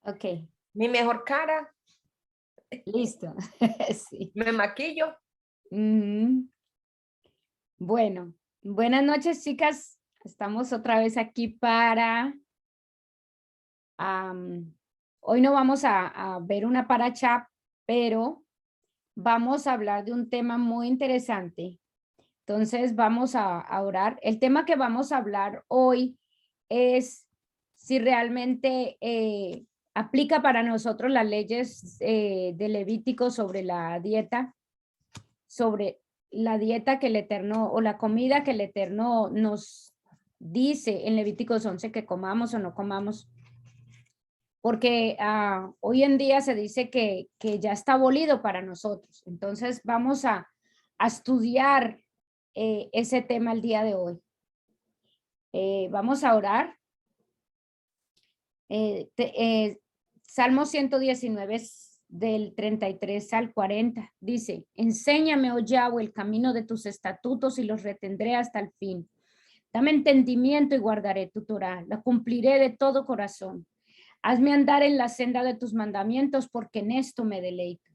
Ok, Mi mejor cara, listo. Sí. me maquillo. Mm, Bueno, buenas noches, chicas. Estamos otra vez aquí para... hoy no vamos a ver una paracha, pero vamos a hablar de un tema muy interesante. Entonces vamos a orar. El tema que vamos a hablar hoy es si realmente aplica para nosotros las leyes de Levítico sobre la dieta, sobre la dieta que el Eterno o la comida que el Eterno nos dice en Levíticos 11 que comamos o no comamos. Porque hoy en día se dice que ya está abolido para nosotros. Entonces vamos a estudiar ese tema el día de hoy. Vamos a orar. Salmo 119 del 33 al 40 dice: enséñame, oh Yahweh, el camino de tus estatutos y los retendré hasta el fin. Dame entendimiento y guardaré tu Torah, la cumpliré de todo corazón. Hazme andar en la senda de tus mandamientos, porque en esto me deleito.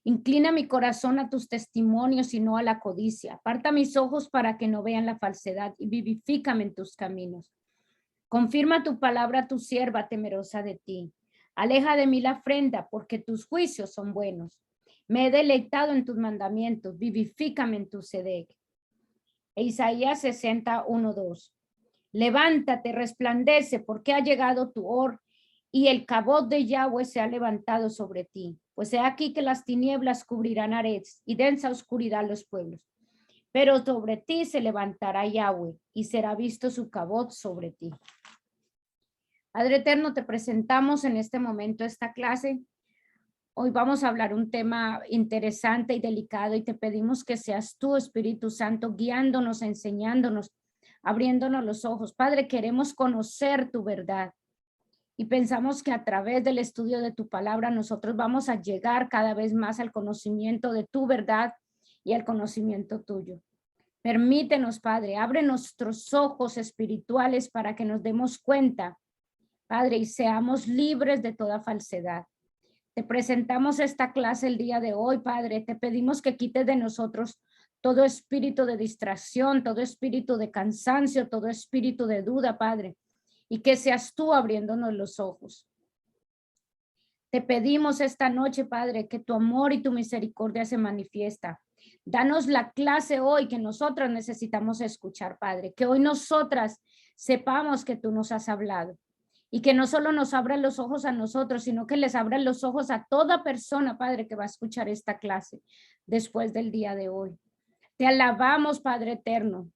Inclina mi corazón a tus testimonios y no a la codicia. Aparta mis ojos para que no vean la falsedad y vivifícame en tus caminos. Confirma tu palabra a tu sierva temerosa de ti. Aleja de mí la afrenta, porque tus juicios son buenos. Me he deleitado en tus mandamientos, vivifícame en tu sedec. Isaías 61:2. Levántate, resplandece, porque ha llegado tu hora y el cabot de Yahweh se ha levantado sobre ti. Pues he aquí que las tinieblas cubrirán Aretz y densa oscuridad los pueblos. Pero sobre ti se levantará Yahweh y será visto su cabot sobre ti. Padre eterno, te presentamos en este momento esta clase. Hoy vamos a hablar un tema interesante y delicado y te pedimos que seas tú, Espíritu Santo, guiándonos, enseñándonos, abriéndonos los ojos. Padre, queremos conocer tu verdad y pensamos que a través del estudio de tu palabra nosotros vamos a llegar cada vez más al conocimiento de tu verdad y al conocimiento tuyo. Permítenos, Padre, abre nuestros ojos espirituales para que nos demos cuenta, Padre, y seamos libres de toda falsedad. Te presentamos esta clase el día de hoy, Padre. Te pedimos que quites de nosotros todo espíritu de distracción, todo espíritu de cansancio, todo espíritu de duda, Padre, y que seas tú abriéndonos los ojos. Te pedimos esta noche, Padre, que tu amor y tu misericordia se manifiesta. Danos la clase hoy que nosotras necesitamos escuchar, Padre, que hoy nosotras sepamos que tú nos has hablado. Y que no solo nos abran los ojos a nosotros, sino que les abran los ojos a toda persona, Padre, que va a escuchar esta clase después del día de hoy. Te alabamos, Padre eterno.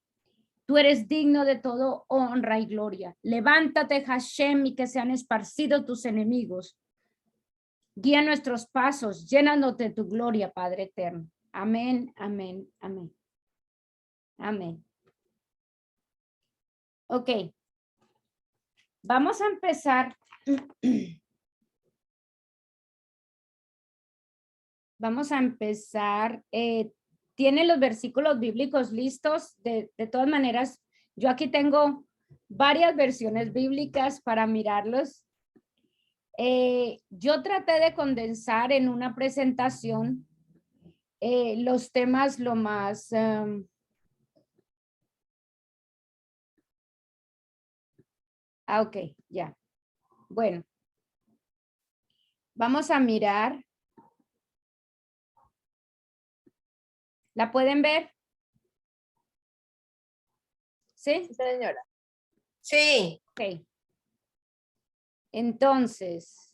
Tú eres digno de todo honra y gloria. Levántate, Hashem, y que sean esparcidos tus enemigos. Guía nuestros pasos, llénanos de tu gloria, Padre eterno. Amén, amén, amén. Amén. Ok. Vamos a empezar. Vamos a empezar. ¿Tienen los versículos bíblicos listos? De todas maneras, yo aquí tengo varias versiones bíblicas para mirarlos. Yo traté de condensar en una presentación los temas lo más... ok, ya. Bueno. Vamos a mirar. ¿La pueden ver? ¿Sí? Sí, señora. Sí. Ok. Entonces,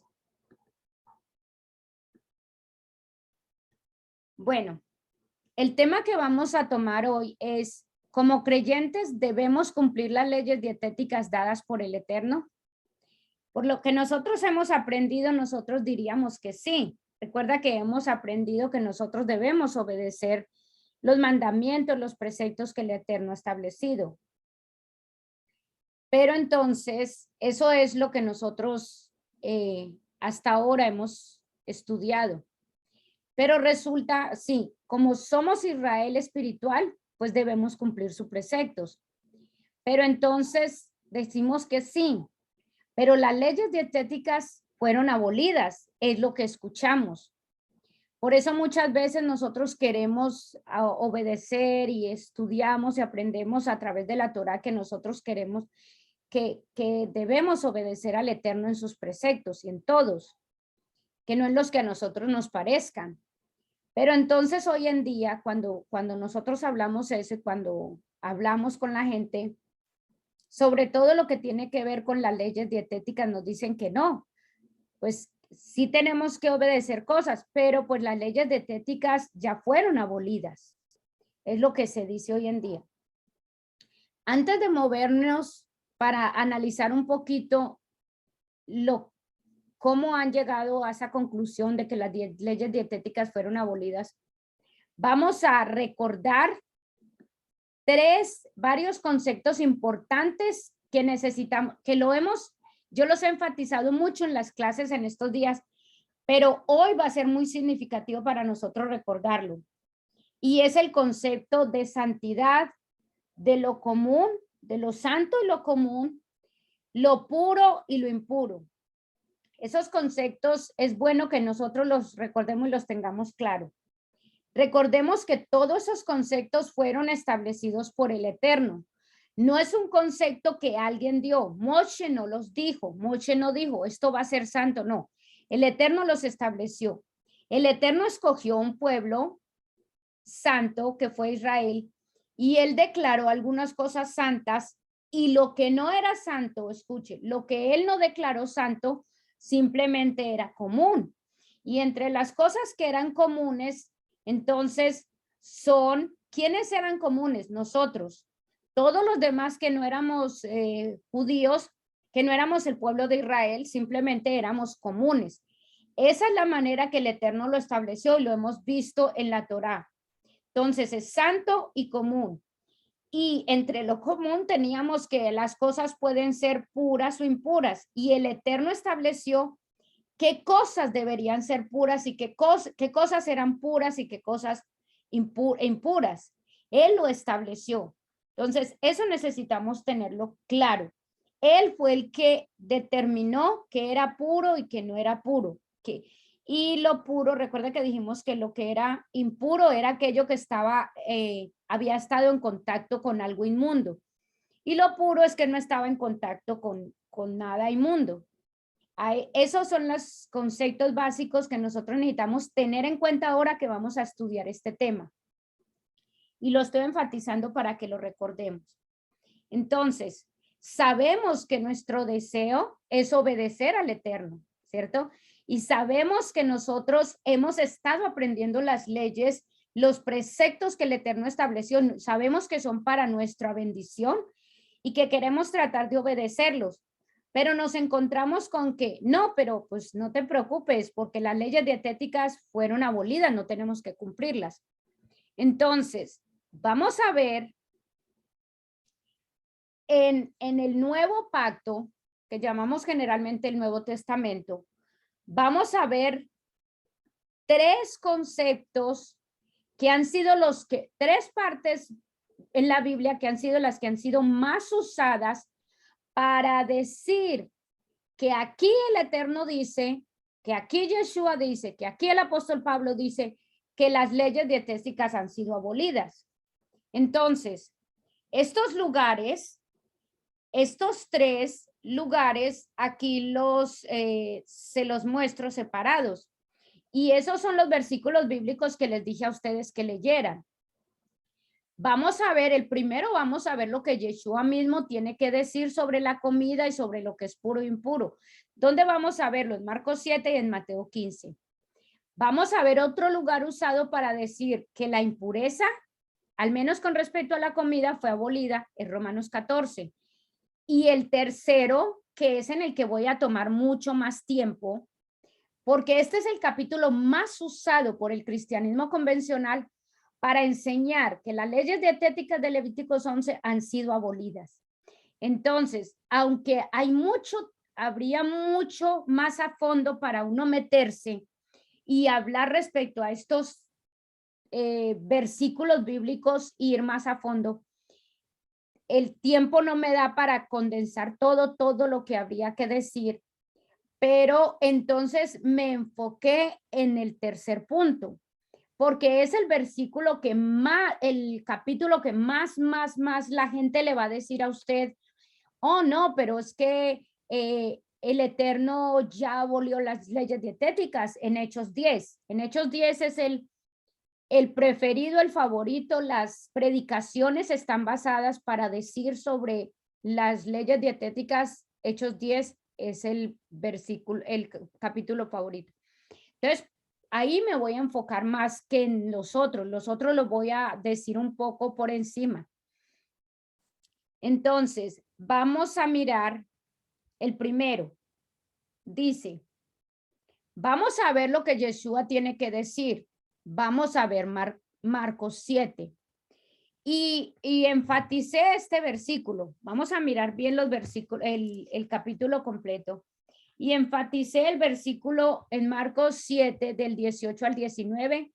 bueno, el tema que vamos a tomar hoy es, como creyentes, ¿debemos cumplir las leyes dietéticas dadas por el Eterno? Por lo que nosotros hemos aprendido, nosotros diríamos que sí. Recuerda que hemos aprendido que nosotros debemos obedecer los mandamientos, los preceptos que el Eterno ha establecido. Pero entonces, eso es lo que nosotros hasta ahora hemos estudiado. Pero resulta, sí, como somos Israel espiritual, pues debemos cumplir sus preceptos. Pero entonces decimos que sí, pero las leyes dietéticas fueron abolidas, es lo que escuchamos. Por eso muchas veces nosotros queremos obedecer y estudiamos y aprendemos a través de la Torá que nosotros queremos que debemos obedecer al Eterno en sus preceptos y en todos, que no en los que a nosotros nos parezcan. Pero entonces hoy en día, cuando nosotros hablamos eso, cuando hablamos con la gente, sobre todo lo que tiene que ver con las leyes dietéticas, nos dicen que no, pues sí tenemos que obedecer cosas, pero pues las leyes dietéticas ya fueron abolidas, es lo que se dice hoy en día. Antes de movernos para analizar un poquito cómo han llegado a esa conclusión de que las leyes dietéticas fueron abolidas, vamos a recordar varios conceptos importantes que necesitamos, yo los he enfatizado mucho en las clases en estos días, pero hoy va a ser muy significativo para nosotros recordarlo. Y es el concepto de santidad, de lo común, de lo santo y lo común, lo puro y lo impuro. Esos conceptos es bueno que nosotros los recordemos y los tengamos claro. Recordemos que todos esos conceptos fueron establecidos por el Eterno. No es un concepto que alguien dio. Moshe no los dijo. Moshe no dijo, esto va a ser santo. No, el Eterno los estableció. El Eterno escogió un pueblo santo que fue Israel y él declaró algunas cosas santas y lo que no era santo, escuche, lo que él no declaró santo simplemente era común. Y entre las cosas que eran comunes, entonces ¿quiénes eran comunes? Nosotros. Todos los demás que no éramos judíos, que no éramos el pueblo de Israel, simplemente éramos comunes. Esa es la manera que el Eterno lo estableció y lo hemos visto en la Torá. Entonces es santo y común. Y entre lo común teníamos que las cosas pueden ser puras o impuras. Y el Eterno estableció qué cosas deberían ser puras y qué cosas eran puras y qué cosas impuras. Él lo estableció. Entonces, eso necesitamos tenerlo claro. Él fue el que determinó que era puro y que no era puro. Y lo puro, recuerda que dijimos que lo que era impuro era aquello que había estado en contacto con algo inmundo. Y lo puro es que no estaba en contacto con nada inmundo. Esos son los conceptos básicos que nosotros necesitamos tener en cuenta ahora que vamos a estudiar este tema. Y lo estoy enfatizando para que lo recordemos. Entonces, sabemos que nuestro deseo es obedecer al Eterno, ¿cierto? Y sabemos que nosotros hemos estado aprendiendo las leyes, los preceptos que el Eterno estableció, sabemos que son para nuestra bendición y que queremos tratar de obedecerlos. Pero nos encontramos con que, no, pero pues no te preocupes porque las leyes dietéticas fueron abolidas, no tenemos que cumplirlas. Entonces, vamos a ver en el nuevo pacto, que llamamos generalmente el Nuevo Testamento, vamos a ver tres conceptos que han sido tres partes en la Biblia que han sido las que han sido más usadas para decir que aquí el Eterno dice, que aquí Yeshua dice, que aquí el apóstol Pablo dice que las leyes dietéticas han sido abolidas. Entonces, estos tres lugares, aquí se los muestro separados. Y esos son los versículos bíblicos que les dije a ustedes que leyeran. Vamos a ver, vamos a ver lo que Yeshua mismo tiene que decir sobre la comida y sobre lo que es puro e impuro. ¿Dónde vamos a verlo? En Marcos 7 y en Mateo 15. Vamos a ver otro lugar usado para decir que la impureza, al menos con respecto a la comida, fue abolida en Romanos 14. Y el tercero, que es en el que voy a tomar mucho más tiempo, porque este es el capítulo más usado por el cristianismo convencional para enseñar que las leyes dietéticas de Levíticos 11 han sido abolidas. Entonces, aunque habría mucho más a fondo para uno meterse y hablar respecto a estos versículos bíblicos e ir más a fondo, el tiempo no me da para condensar todo lo que habría que decir, pero entonces me enfoqué en el tercer punto, porque es el versículo que más, el capítulo que más la gente le va a decir a usted, oh no, pero es que el Eterno ya abolió las leyes dietéticas en Hechos 10. En Hechos 10 es el preferido, el favorito. Las predicaciones están basadas para decir sobre las leyes dietéticas. Hechos 10 es el versículo, el capítulo favorito. Entonces, ahí me voy a enfocar más que en los otros. Los otros los voy a decir un poco por encima. Entonces, vamos a mirar el primero. Dice, vamos a ver lo que Yeshua tiene que decir. Vamos a ver Marcos 7. Y enfaticé este versículo. Vamos a mirar bien los versículos, el capítulo completo. Y enfaticé el versículo en Marcos 7 del 18 al 19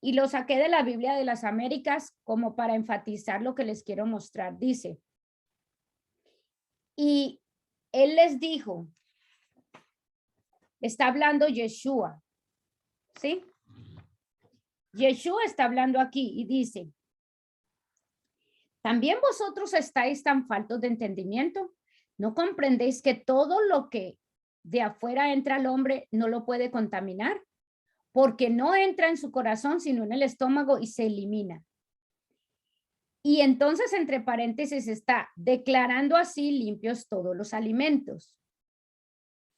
y lo saqué de la Biblia de las Américas como para enfatizar lo que les quiero mostrar. Dice, y él les dijo, está hablando Yeshua, ¿sí? Yeshua está hablando aquí y dice, ¿también vosotros estáis tan faltos de entendimiento? ¿No comprendéis que todo lo que de afuera entra al hombre no lo puede contaminar? Porque no entra en su corazón, sino en el estómago y se elimina. Y entonces, entre paréntesis, está declarando así limpios todos los alimentos.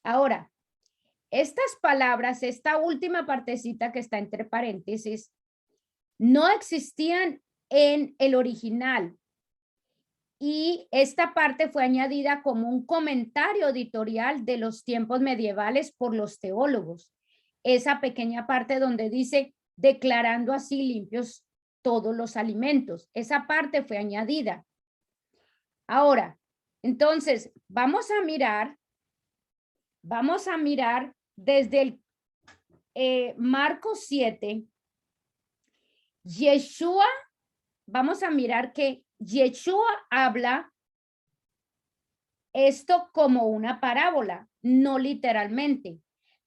Ahora, estas palabras, esta última partecita que está entre paréntesis, no existían en el original. Y esta parte fue añadida como un comentario editorial de los tiempos medievales por los teólogos. Esa pequeña parte donde dice, declarando así limpios todos los alimentos. Esa parte fue añadida. Ahora, entonces, vamos a mirar desde el Marcos 7, Yeshua, vamos a mirar que Yeshua habla esto como una parábola, no literalmente.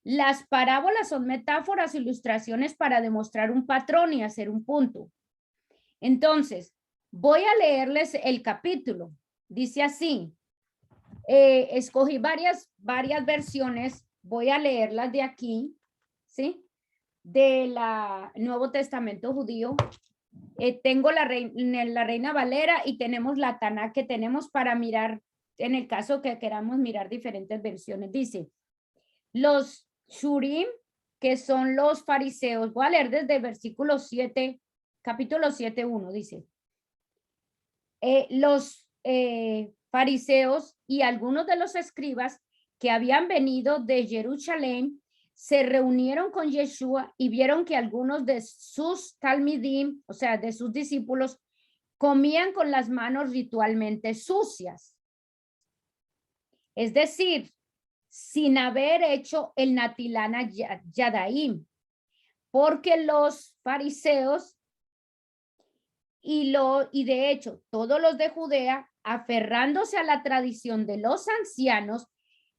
Las parábolas son metáforas, ilustraciones para demostrar un patrón y hacer un punto. Entonces, voy a leerles el capítulo. Dice así, escogí varias versiones, voy a leerlas de aquí, ¿sí? De la Nuevo Testamento judío. Tengo la Reina Valera y tenemos la Taná que tenemos para mirar, en el caso que queramos mirar diferentes versiones. Dice, los Shurim, que son los fariseos, voy a leer desde el versículo 7, capítulo 7:1, dice, los fariseos y algunos de los escribas que habían venido de Jerusalén se reunieron con Yeshua y vieron que algunos de sus talmidim, o sea, de sus discípulos, comían con las manos ritualmente sucias. Es decir, sin haber hecho el Natilana Yadaim, porque los fariseos y de hecho todos los de Judea, aferrándose a la tradición de los ancianos,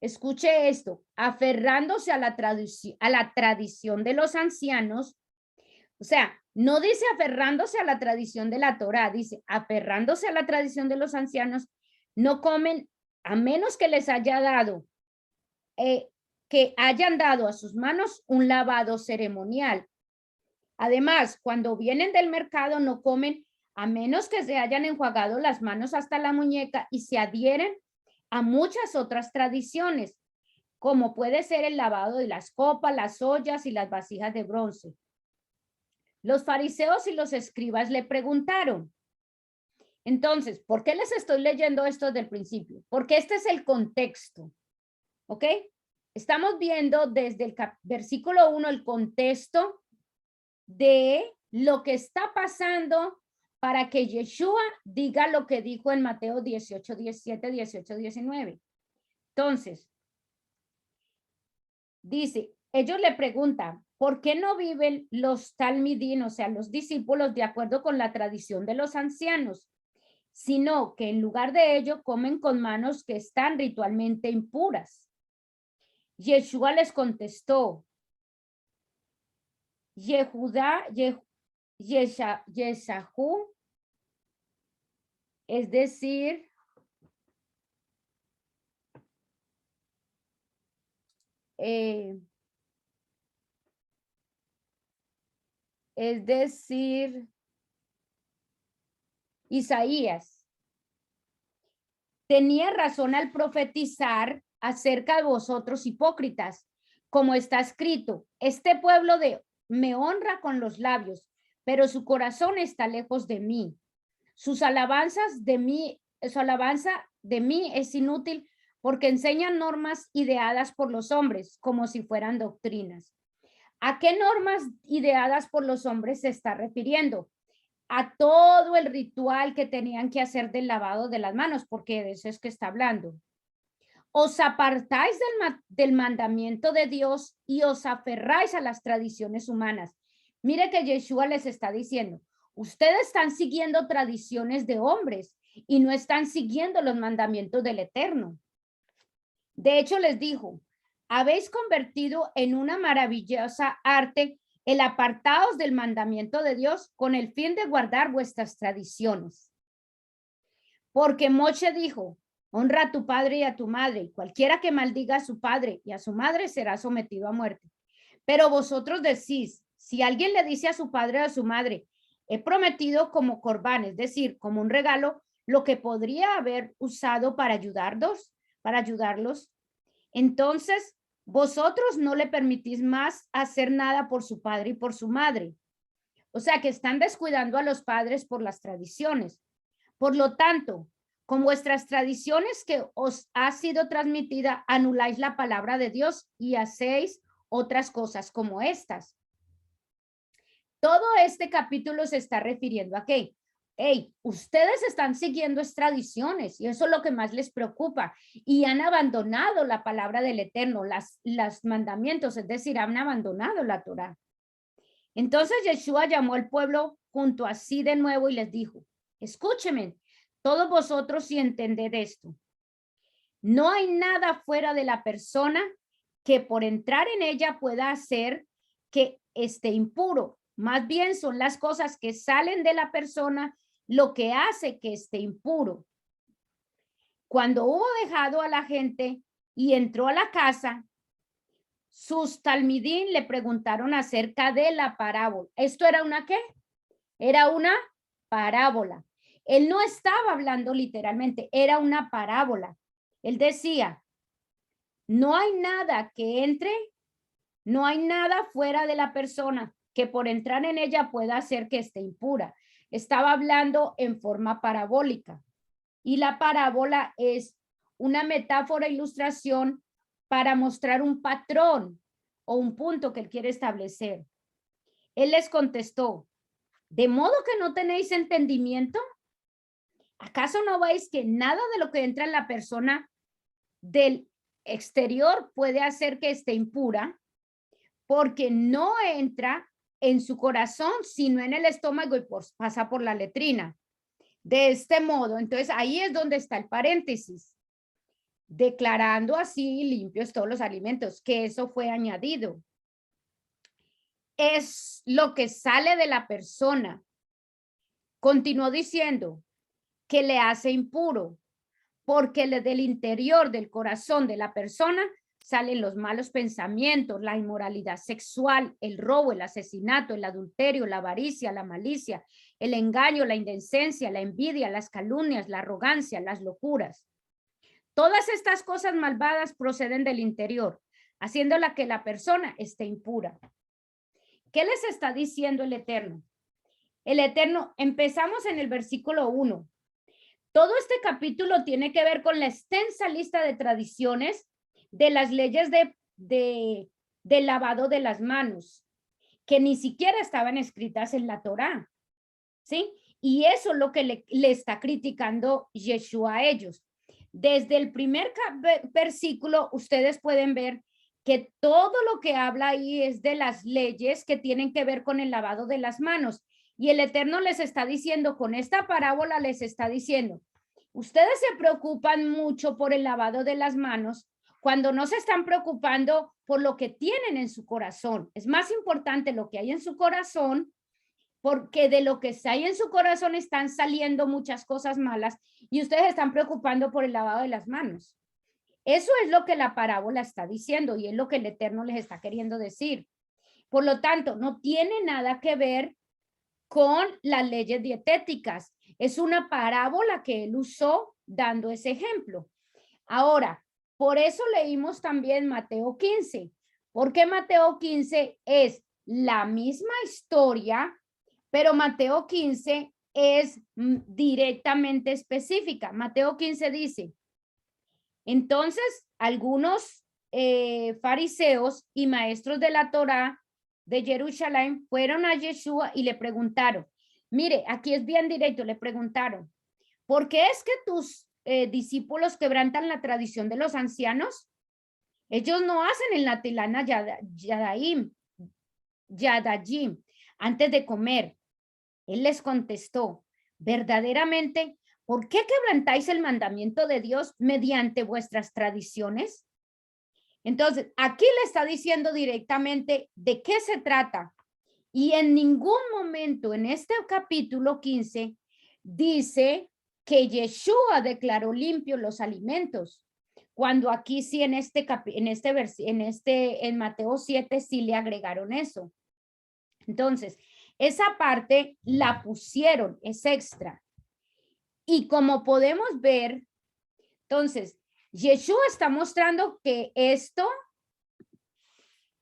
escuche esto, aferrándose a la tradición de los ancianos, o sea, no dice aferrándose a la tradición de la Torá, dice aferrándose a la tradición de los ancianos, no comen a menos que les haya dado, que hayan dado a sus manos un lavado ceremonial. Además, cuando vienen del mercado no comen a menos que se hayan enjuagado las manos hasta la muñeca y se adhieren a muchas otras tradiciones, como puede ser el lavado de las copas, las ollas y las vasijas de bronce. Los fariseos y los escribas le preguntaron. Entonces, ¿por qué les estoy leyendo esto desde el principio? Porque este es el contexto, ¿ok? Estamos viendo desde el versículo 1 el contexto de lo que está pasando para que Yeshua diga lo que dijo en Mateo 18, 17, 18, 19. Entonces, dice, ellos le preguntan, ¿por qué no viven los talmidín, o sea, los discípulos, de acuerdo con la tradición de los ancianos, sino que en lugar de ello comen con manos que están ritualmente impuras? Yeshua les contestó, Yesajú, es decir, Isaías, tenía razón al profetizar acerca de vosotros hipócritas, como está escrito, este pueblo me honra con los labios, pero su corazón está lejos de mí. Su alabanza de mí es inútil porque enseñan normas ideadas por los hombres como si fueran doctrinas. ¿A qué normas ideadas por los hombres se está refiriendo? A todo el ritual que tenían que hacer del lavado de las manos, porque de eso es que está hablando. Os apartáis del mandamiento de Dios y os aferráis a las tradiciones humanas. Mire que Yeshua les está diciendo, ustedes están siguiendo tradiciones de hombres y no están siguiendo los mandamientos del Eterno. De hecho, les dijo, habéis convertido en una maravillosa arte el apartaos del mandamiento de Dios con el fin de guardar vuestras tradiciones. Porque Moshe dijo, honra a tu padre y a tu madre, y cualquiera que maldiga a su padre y a su madre será sometido a muerte. Pero vosotros decís, si alguien le dice a su padre o a su madre, he prometido como corbán, es decir, como un regalo, lo que podría haber usado para ayudarlos, entonces vosotros no le permitís más hacer nada por su padre y por su madre. O sea que están descuidando a los padres por las tradiciones. Por lo tanto, con vuestras tradiciones que os ha sido transmitida, anuláis la palabra de Dios y hacéis otras cosas como estas. Todo este capítulo se está refiriendo a qué. Hey, ustedes están siguiendo tradiciones y eso es lo que más les preocupa y han abandonado la palabra del Eterno, los mandamientos, es decir, han abandonado la Torá. Entonces Yeshua llamó al pueblo junto a sí de nuevo y les dijo, escúchenme, todos vosotros y entended esto. No hay nada fuera de la persona que por entrar en ella pueda hacer que esté impuro. Más bien son las cosas que salen de la persona lo que hace que esté impuro. Cuando hubo dejado a la gente y entró a la casa, sus talmidín le preguntaron acerca de la parábola. ¿Esto era una qué? Era una parábola. Él no estaba hablando literalmente, era una parábola. Él decía, no hay nada que entre, no hay nada fuera de la persona que por entrar en ella pueda hacer que esté impura. Estaba hablando en forma parabólica. Y la parábola es una metáfora, ilustración para mostrar un patrón o un punto que él quiere establecer. Él les contestó, ¿de modo que no tenéis entendimiento? ¿Acaso no veis que nada de lo que entra en la persona del exterior puede hacer que esté impura? Porque no entra en su corazón, sino en el estómago y pasa por la letrina. De este modo, entonces ahí es donde está el paréntesis, declarando así limpios todos los alimentos, que eso fue añadido. Es lo que sale de la persona. Continuó diciendo que le hace impuro, porque del interior del corazón de la persona salen los malos pensamientos, la inmoralidad sexual, el robo, el asesinato, el adulterio, la avaricia, la malicia, el engaño, la indecencia, la envidia, las calumnias, la arrogancia, las locuras. Todas estas cosas malvadas proceden del interior, haciéndola que la persona esté impura. ¿Qué les está diciendo el Eterno? El Eterno, empezamos en el versículo 1. Todo este capítulo tiene que ver con la extensa lista de tradiciones de las leyes de lavado de las manos, que ni siquiera estaban escritas en la Torá, ¿sí? Y eso es lo que le está criticando Yeshua a ellos. Desde el primer versículo, ustedes pueden ver que todo lo que habla ahí es de las leyes que tienen que ver con el lavado de las manos. Y el Eterno les está diciendo, con esta parábola les está diciendo, ustedes se preocupan mucho por el lavado de las manos cuando no se están preocupando por lo que tienen en su corazón. Es más importante lo que hay en su corazón, porque de lo que hay en su corazón están saliendo muchas cosas malas y ustedes están preocupando por el lavado de las manos. Eso es lo que la parábola está diciendo y es lo que el Eterno les está queriendo decir. Por lo tanto, no tiene nada que ver con las leyes dietéticas. Es una parábola que él usó dando ese ejemplo. Ahora, por eso leímos también Mateo 15, porque Mateo 15 es la misma historia, pero Mateo 15 es directamente específica. Mateo 15 dice, entonces algunos fariseos y maestros de la Torá de Jerusalén fueron a Yeshua y le preguntaron, mire, aquí es bien directo, le preguntaron, ¿por qué es que tus discípulos quebrantan la tradición de los ancianos? Ellos no hacen el natilana yadayim antes de comer. Él les contestó, verdaderamente, ¿por qué quebrantáis el mandamiento de Dios mediante vuestras tradiciones? Entonces, aquí le está diciendo directamente de qué se trata. Y en ningún momento en este capítulo 15 dice que Yeshua declaró limpios los alimentos. Cuando aquí sí en en Mateo 7 sí le agregaron eso. Entonces, esa parte la pusieron, es extra. Y como podemos ver, entonces, Yeshua está mostrando que esto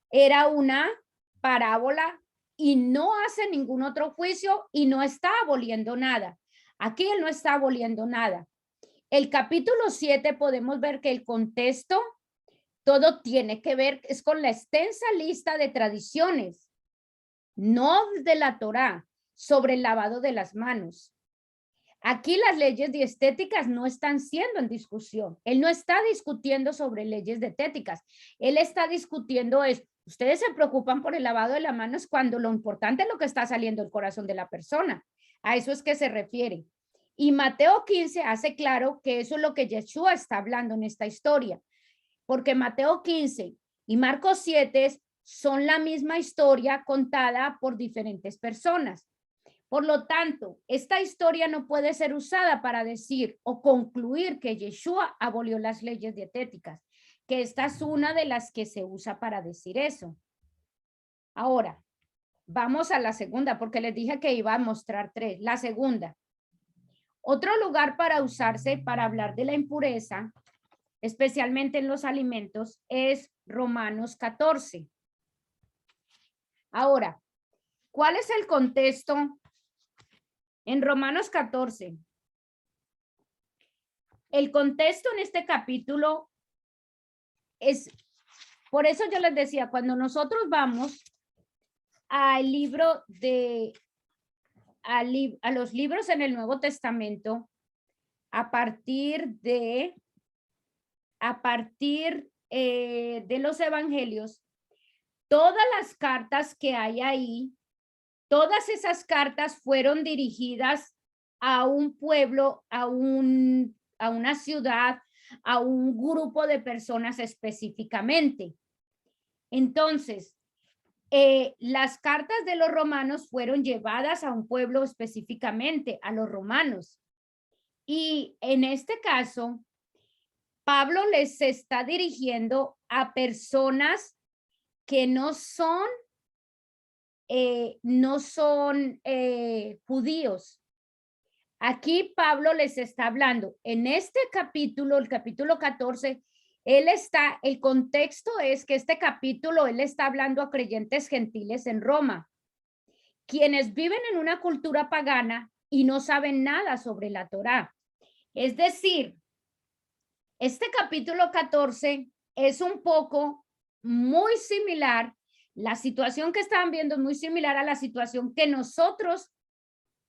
era una parábola y no hace ningún otro juicio y no está aboliendo nada. Aquí él no está aboliendo nada. El capítulo 7 podemos ver que el contexto, todo tiene que ver, es con la extensa lista de tradiciones, no de la Torá, sobre el lavado de las manos. Aquí las leyes dietéticas no están siendo en discusión. Él no está discutiendo sobre leyes dietéticas. Él está discutiendo es, ustedes se preocupan por el lavado de las manos cuando lo importante es lo que está saliendo del corazón de la persona. A eso es que se refiere. Y Mateo 15 hace claro que eso es lo que Yeshua está hablando en esta historia. Porque Mateo 15 y Marcos 7 son la misma historia contada por diferentes personas. Por lo tanto, esta historia no puede ser usada para decir o concluir que Yeshua abolió las leyes dietéticas, que esta es una de las que se usa para decir eso. Ahora, vamos a la segunda, porque les dije que iba a mostrar tres. La segunda. Otro lugar para usarse para hablar de la impureza, especialmente en los alimentos, es Romanos 14. Ahora, ¿cuál es el contexto? En Romanos 14, el contexto en este capítulo es, por eso yo les decía, cuando nosotros vamos al libro a los libros en el Nuevo Testamento, a partir de los evangelios, todas las cartas que hay ahí, todas esas cartas fueron dirigidas a un pueblo, a una ciudad, a un grupo de personas específicamente. Entonces, las cartas de los romanos fueron llevadas a un pueblo específicamente, a los romanos. Y en este caso, Pablo les está dirigiendo a personas que no son judíos. Aquí Pablo les está hablando en este capítulo, el capítulo 14, el contexto es que este capítulo él está hablando a creyentes gentiles en Roma, quienes viven en una cultura pagana y no saben nada sobre la Torá. Es decir, este capítulo 14 es un poco muy similar, la situación que estaban viendo es muy similar a la situación que nosotros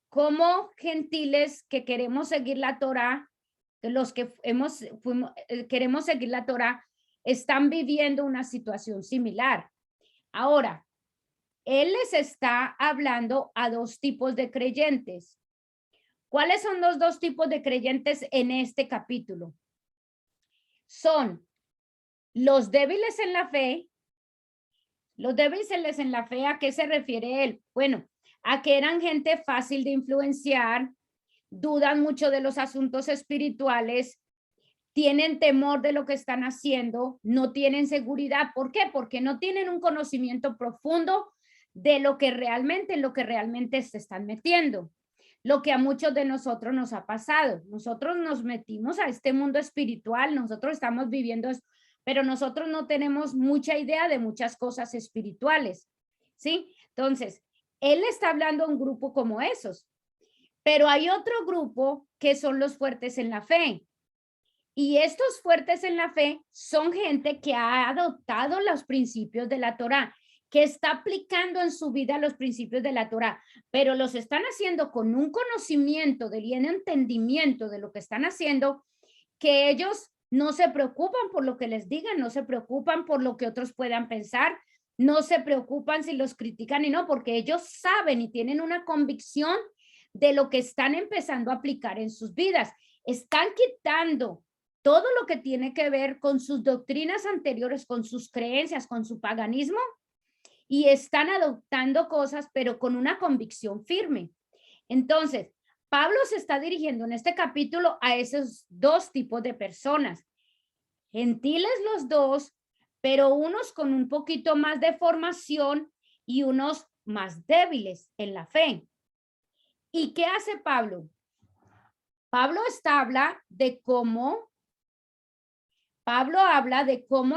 como gentiles que queremos seguir la Torá, los que queremos seguir la Torá, están viviendo una situación similar. Ahora, él les está hablando a dos tipos de creyentes. ¿Cuáles son los dos tipos de creyentes en este capítulo? Son Los débiles en la fe, ¿a qué se refiere él? Bueno, a que eran gente fácil de influenciar, dudan mucho de los asuntos espirituales, tienen temor de lo que están haciendo, no tienen seguridad. ¿Por qué? Porque no tienen un conocimiento profundo de lo que realmente se están metiendo. Lo que a muchos de nosotros nos ha pasado. Nosotros nos metimos a este mundo espiritual, nosotros estamos viviendo esto, pero nosotros no tenemos mucha idea de muchas cosas espirituales, ¿sí? Entonces, él está hablando a un grupo como esos, pero hay otro grupo que son los fuertes en la fe. Y estos fuertes en la fe son gente que ha adoptado los principios de la Torá, que está aplicando en su vida los principios de la Torá, pero los están haciendo con un conocimiento y un entendimiento de lo que están haciendo, que ellos no se preocupan por lo que les digan, no se preocupan por lo que otros puedan pensar, no se preocupan si los critican y no, porque ellos saben y tienen una convicción de lo que están empezando a aplicar en sus vidas. Están quitando todo lo que tiene que ver con sus doctrinas anteriores, con sus creencias, con su paganismo, y están adoptando cosas, pero con una convicción firme. Entonces, Pablo se está dirigiendo en este capítulo a esos dos tipos de personas. Gentiles los dos, pero unos con un poquito más de formación y unos más débiles en la fe. ¿Y qué hace Pablo? Pablo habla de cómo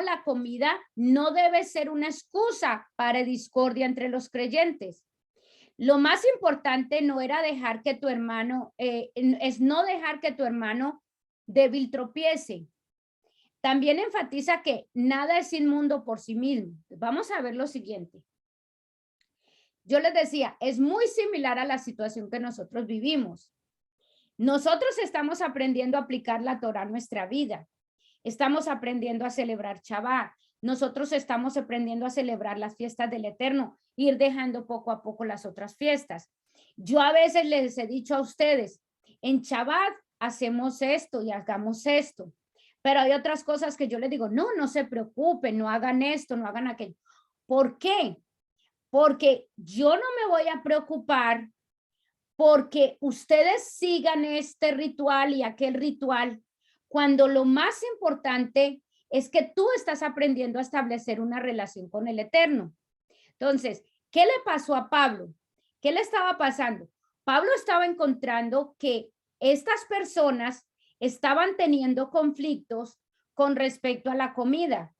la comida no debe ser una excusa para discordia entre los creyentes. Lo más importante no era dejar que tu hermano, es no dejar que tu hermano débil tropiece. También enfatiza que nada es inmundo por sí mismo. Vamos a ver lo siguiente. Yo les decía, es muy similar a la situación que nosotros vivimos. Nosotros estamos aprendiendo a aplicar la Torá a nuestra vida. Estamos aprendiendo a celebrar Shabbat. Nosotros estamos aprendiendo a celebrar las fiestas del Eterno, ir dejando poco a poco las otras fiestas. Yo a veces les he dicho a ustedes, en Shabbat hacemos esto y hagamos esto, pero hay otras cosas que yo les digo, no se preocupen, no hagan esto, no hagan aquello. ¿Por qué? Porque yo no me voy a preocupar porque ustedes sigan este ritual y aquel ritual, cuando lo más importante es que tú estás aprendiendo a establecer una relación con el Eterno. Entonces, ¿qué le pasó a Pablo? ¿Qué le estaba pasando? Pablo estaba encontrando que estas personas estaban teniendo conflictos con respecto a la comida.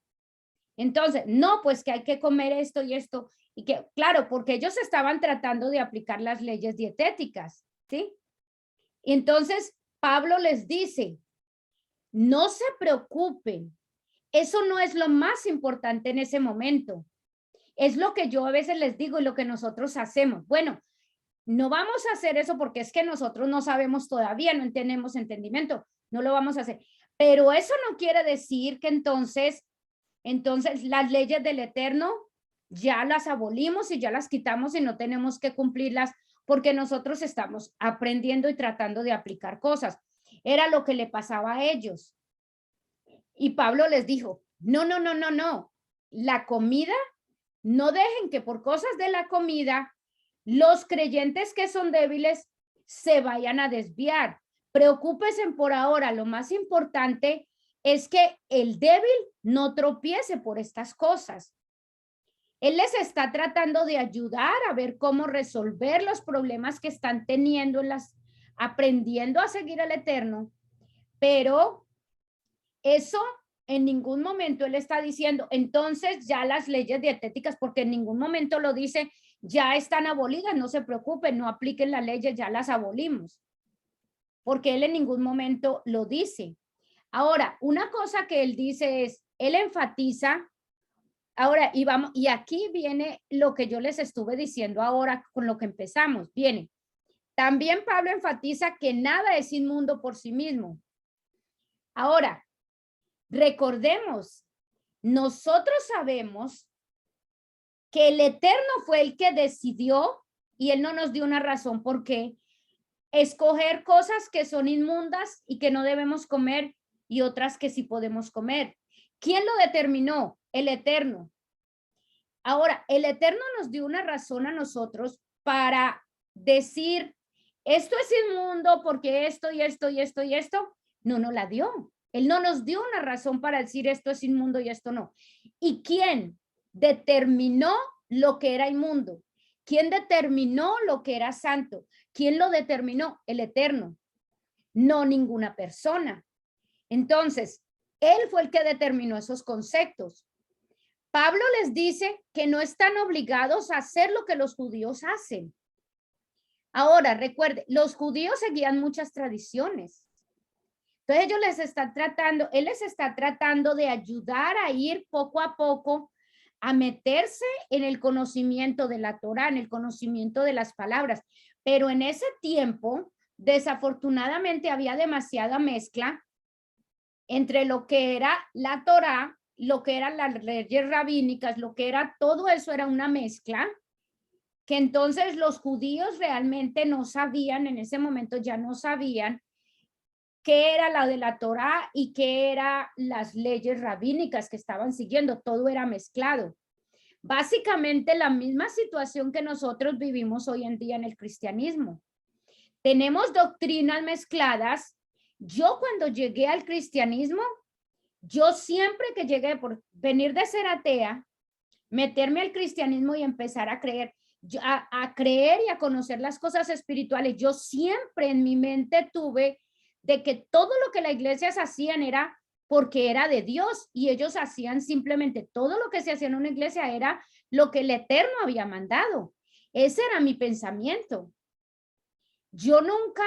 Entonces, no, pues que hay que comer esto y esto. Y que, claro, porque ellos estaban tratando de aplicar las leyes dietéticas, ¿sí? Y entonces Pablo les dice, no se preocupen, eso no es lo más importante en ese momento. Es lo que yo a veces les digo y lo que nosotros hacemos. Bueno, no vamos a hacer eso porque es que nosotros no sabemos todavía, no tenemos entendimiento, no lo vamos a hacer. Pero eso no quiere decir que entonces las leyes del Eterno ya las abolimos y ya las quitamos y no tenemos que cumplirlas porque nosotros estamos aprendiendo y tratando de aplicar cosas. Era lo que le pasaba a ellos. Y Pablo les dijo, no. La comida, no dejen que por cosas de la comida los creyentes que son débiles se vayan a desviar. Preocúpense por ahora. Lo más importante es que el débil no tropiece por estas cosas. Él les está tratando de ayudar a ver cómo resolver los problemas que están teniendo aprendiendo a seguir al Eterno, pero eso en ningún momento él está diciendo, entonces ya las leyes dietéticas, porque en ningún momento lo dice, ya están abolidas, no se preocupen, no apliquen las leyes, ya las abolimos, porque él en ningún momento lo dice. Ahora, una cosa que él dice es, él enfatiza, ahora, y aquí viene lo que yo les estuve diciendo ahora con lo que empezamos, viene. También Pablo enfatiza que nada es inmundo por sí mismo. Ahora, recordemos, nosotros sabemos que el Eterno fue el que decidió, y él no nos dio una razón por qué, escoger cosas que son inmundas y que no debemos comer y otras que sí podemos comer. ¿Quién lo determinó? El Eterno. Ahora, el Eterno nos dio una razón a nosotros para decir, esto es inmundo porque esto y esto y esto y esto. No nos la dio. Él no nos dio una razón para decir esto es inmundo y esto no. ¿Y quién determinó lo que era inmundo? ¿Quién determinó lo que era santo? ¿Quién lo determinó? El Eterno, no ninguna persona. Entonces, él fue el que determinó esos conceptos. Pablo les dice que no están obligados a hacer lo que los judíos hacen. Ahora, recuerde, los judíos seguían muchas tradiciones. Entonces ellos les están tratando, él les está tratando de ayudar a ir poco a poco a meterse en el conocimiento de la Torá, en el conocimiento de las palabras. Pero en ese tiempo, desafortunadamente, había demasiada mezcla entre lo que era la Torá, lo que eran las leyes rabínicas, lo que era todo eso era una mezcla, que entonces los judíos realmente no sabían, en ese momento ya no sabían qué era la de la Torá y qué eran las leyes rabínicas que estaban siguiendo, todo era mezclado. Básicamente la misma situación que nosotros vivimos hoy en día en el cristianismo. Tenemos doctrinas mezcladas. Yo cuando llegué al cristianismo, yo siempre que llegué por venir de ser atea, meterme al cristianismo y empezar a creer, a creer y a conocer las cosas espirituales, yo siempre en mi mente tuve de que todo lo que las iglesias hacían era porque era de Dios y ellos hacían simplemente todo lo que se hacía en una iglesia era lo que el Eterno había mandado. Ese era mi pensamiento. Yo nunca,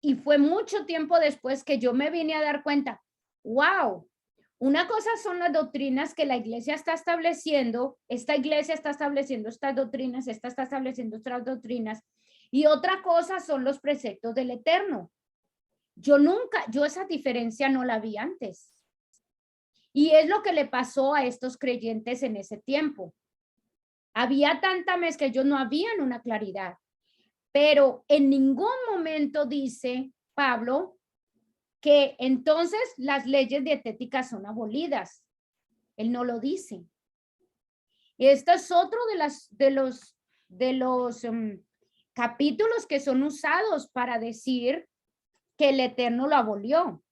y fue mucho tiempo después que yo me vine a dar cuenta, wow, una cosa son las doctrinas que la iglesia está estableciendo, esta iglesia está estableciendo estas doctrinas, esta está estableciendo otras doctrinas, y otra cosa son los preceptos del Eterno. Yo esa diferencia no la vi antes. Y es lo que le pasó a estos creyentes en ese tiempo. Había tanta mezcla, ellos no habían una claridad. Pero en ningún momento dice Pablo que entonces las leyes dietéticas son abolidas. Él no lo dice. Y esto es otro de los capítulos que son usados para decir que el Eterno lo abolió.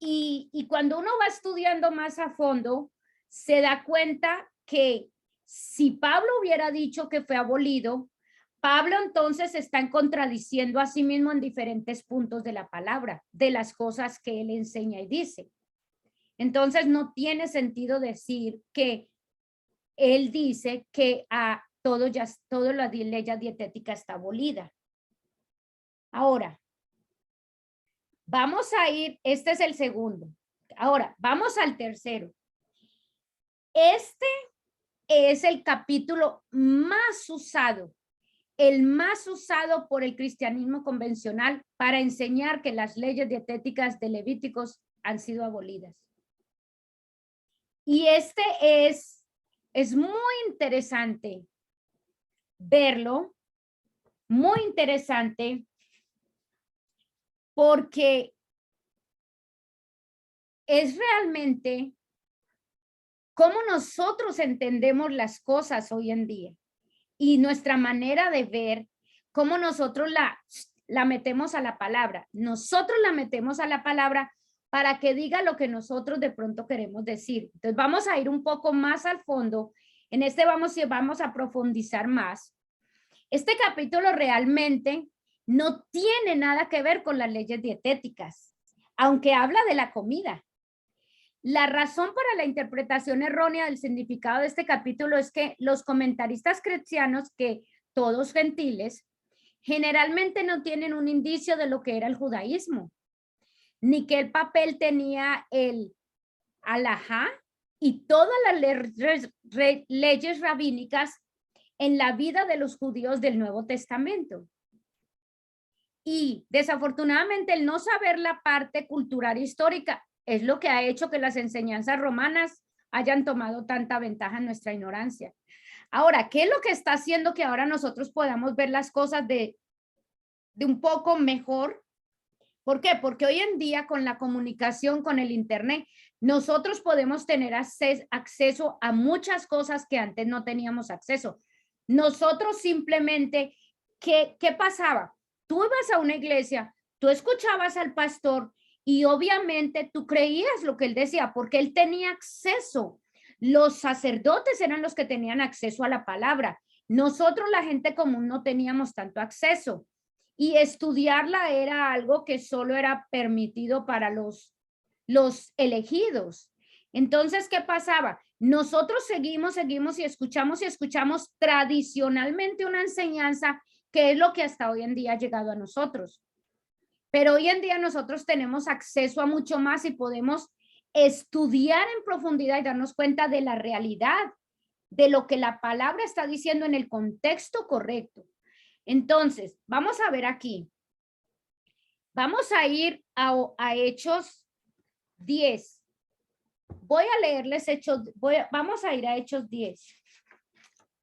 Y cuando uno va estudiando más a fondo, se da cuenta que si Pablo hubiera dicho que fue abolido, Pablo entonces está contradiciendo a sí mismo en diferentes puntos de la palabra, de las cosas que él enseña y dice. Entonces no tiene sentido decir que él dice que todo la ley dietética está abolida. Ahora, vamos a ir, este es el segundo. Ahora, vamos al tercero. Este es el capítulo más usado, el más usado por el cristianismo convencional para enseñar que las leyes dietéticas de Levíticos han sido abolidas. Y este es muy interesante verlo, muy interesante, porque es realmente cómo nosotros entendemos las cosas hoy en día y nuestra manera de ver, cómo nosotros la metemos a la palabra. Nosotros la metemos a la palabra para que diga lo que nosotros de pronto queremos decir. Entonces vamos a ir un poco más al fondo. En este vamos a profundizar más. Este capítulo realmente no tiene nada que ver con las leyes dietéticas, aunque habla de la comida. La razón para la interpretación errónea del significado de este capítulo es que los comentaristas cristianos, que todos gentiles, generalmente no tienen un indicio de lo que era el judaísmo, ni qué papel tenía el alajá y todas las leyes rabínicas en la vida de los judíos del Nuevo Testamento. Y desafortunadamente el no saber la parte cultural histórica es lo que ha hecho que las enseñanzas romanas hayan tomado tanta ventaja en nuestra ignorancia. Ahora, ¿qué es lo que está haciendo que ahora nosotros podamos ver las cosas de un poco mejor? ¿Por qué? Porque hoy en día con la comunicación, con el internet, nosotros podemos tener acceso a muchas cosas que antes no teníamos acceso. Nosotros simplemente, ¿qué pasaba? Tú ibas a una iglesia, tú escuchabas al pastor y obviamente tú creías lo que él decía porque él tenía acceso. Los sacerdotes eran los que tenían acceso a la palabra. Nosotros, la gente común, no teníamos tanto acceso. Y estudiarla era algo que solo era permitido para los elegidos. Entonces, ¿qué pasaba? Nosotros seguimos y escuchamos tradicionalmente una enseñanza que es lo que hasta hoy en día ha llegado a nosotros. Pero hoy en día nosotros tenemos acceso a mucho más y podemos estudiar en profundidad y darnos cuenta de la realidad, de lo que la palabra está diciendo en el contexto correcto. Entonces, vamos a ver aquí. Vamos a ir a Hechos 10. Voy a leerles Hechos, vamos a ir a Hechos 10.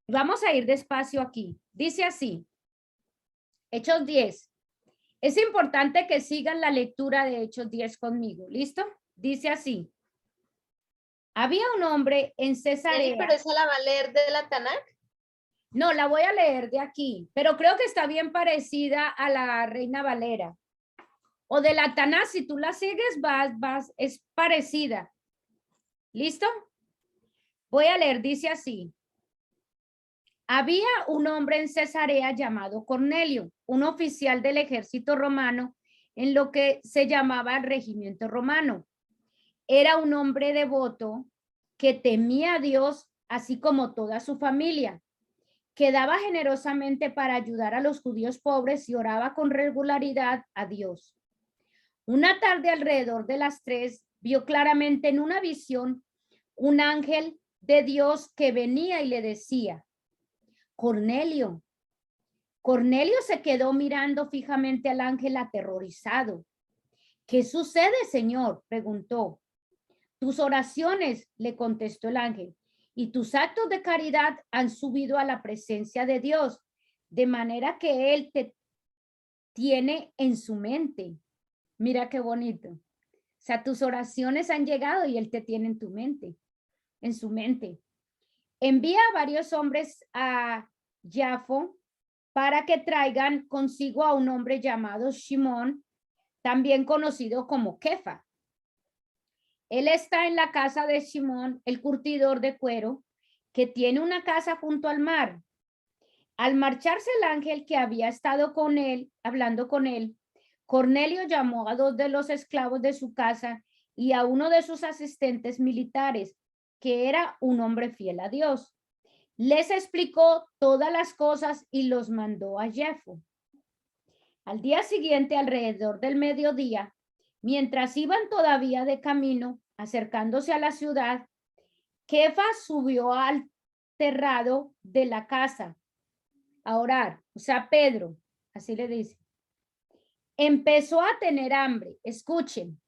Vamos a ir despacio aquí. Dice así, Hechos 10. Es importante que sigan la lectura de Hechos 10 conmigo. ¿Listo? Dice así. Había un hombre en Cesarea. ¿Pero esa la va a leer de la Tanakh? No, la voy a leer de aquí, pero creo que está bien parecida a la Reina Valera. O de la Tanakh, si tú la sigues, es parecida. ¿Listo? Voy a leer, dice así. Había un hombre en Cesarea llamado Cornelio, un oficial del ejército romano en lo que se llamaba el regimiento romano. Era un hombre devoto que temía a Dios, así como toda su familia, que daba generosamente para ayudar a los judíos pobres y oraba con regularidad a Dios. Una tarde alrededor de las 3, vio claramente en una visión un ángel de Dios que venía y le decía, Cornelio. Cornelio se quedó mirando fijamente al ángel aterrorizado. ¿Qué sucede, Señor?, preguntó. Tus oraciones, le contestó el ángel, y tus actos de caridad han subido a la presencia de Dios, de manera que Él te tiene en su mente. Mira qué bonito. O sea, tus oraciones han llegado y Él te tiene en tu mente, en su mente. Envía a varios hombres a Jafo para que traigan consigo a un hombre llamado Shimón, también conocido como Kefa. Él está en la casa de Shimón, el curtidor de cuero, que tiene una casa junto al mar. Al marcharse el ángel que había estado con él, hablando con él, Cornelio llamó a 2 de los esclavos de su casa y a uno de sus asistentes militares, que era un hombre fiel a Dios. Les explicó todas las cosas y los mandó a Jafo. Al día siguiente, alrededor del mediodía, mientras iban todavía de camino, acercándose a la ciudad, Kefa subió al terrado de la casa a orar. O sea, Pedro, así le dice. Empezó a tener hambre. Escuchen,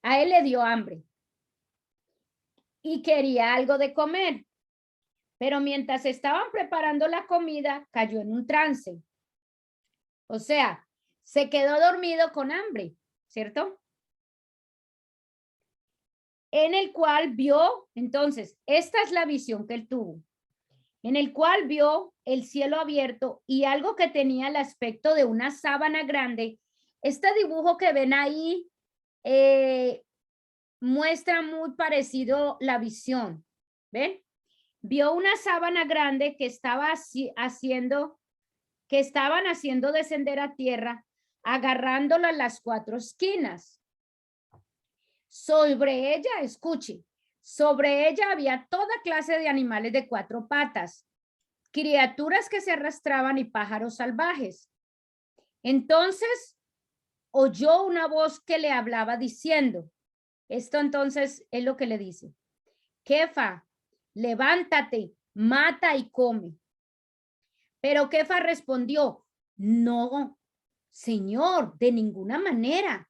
a él le dio hambre y quería algo de comer. Pero mientras estaban preparando la comida, cayó en un trance. O sea, se quedó dormido con hambre, ¿cierto? En el cual vio, entonces, esta es la visión que él tuvo, en el cual vio el cielo abierto y algo que tenía el aspecto de una sábana grande. Este dibujo que ven ahí muestra muy parecido la visión, ¿ven? Vio una sábana grande que estaban haciendo descender a tierra, agarrándola a las 4 esquinas. Sobre ella, escuche, sobre ella había toda clase de animales de 4 patas, criaturas que se arrastraban y pájaros salvajes. Entonces oyó una voz que le hablaba diciendo, esto entonces es lo que le dice, Kefa, levántate, mata y come. Pero Kefa respondió, no, Señor, de ninguna manera.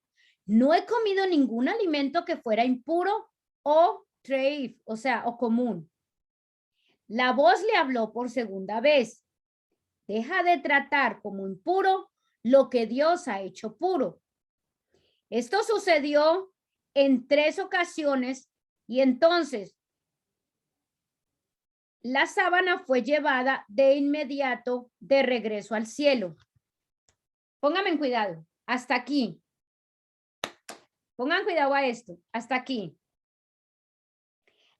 No he comido ningún alimento que fuera impuro o treif, o sea, o común. La voz le habló por segunda vez. Deja de tratar como impuro lo que Dios ha hecho puro. Esto sucedió en 3 ocasiones y entonces la sábana fue llevada de inmediato de regreso al cielo. Pónganme en cuidado, hasta aquí. Pongan cuidado a esto, hasta aquí.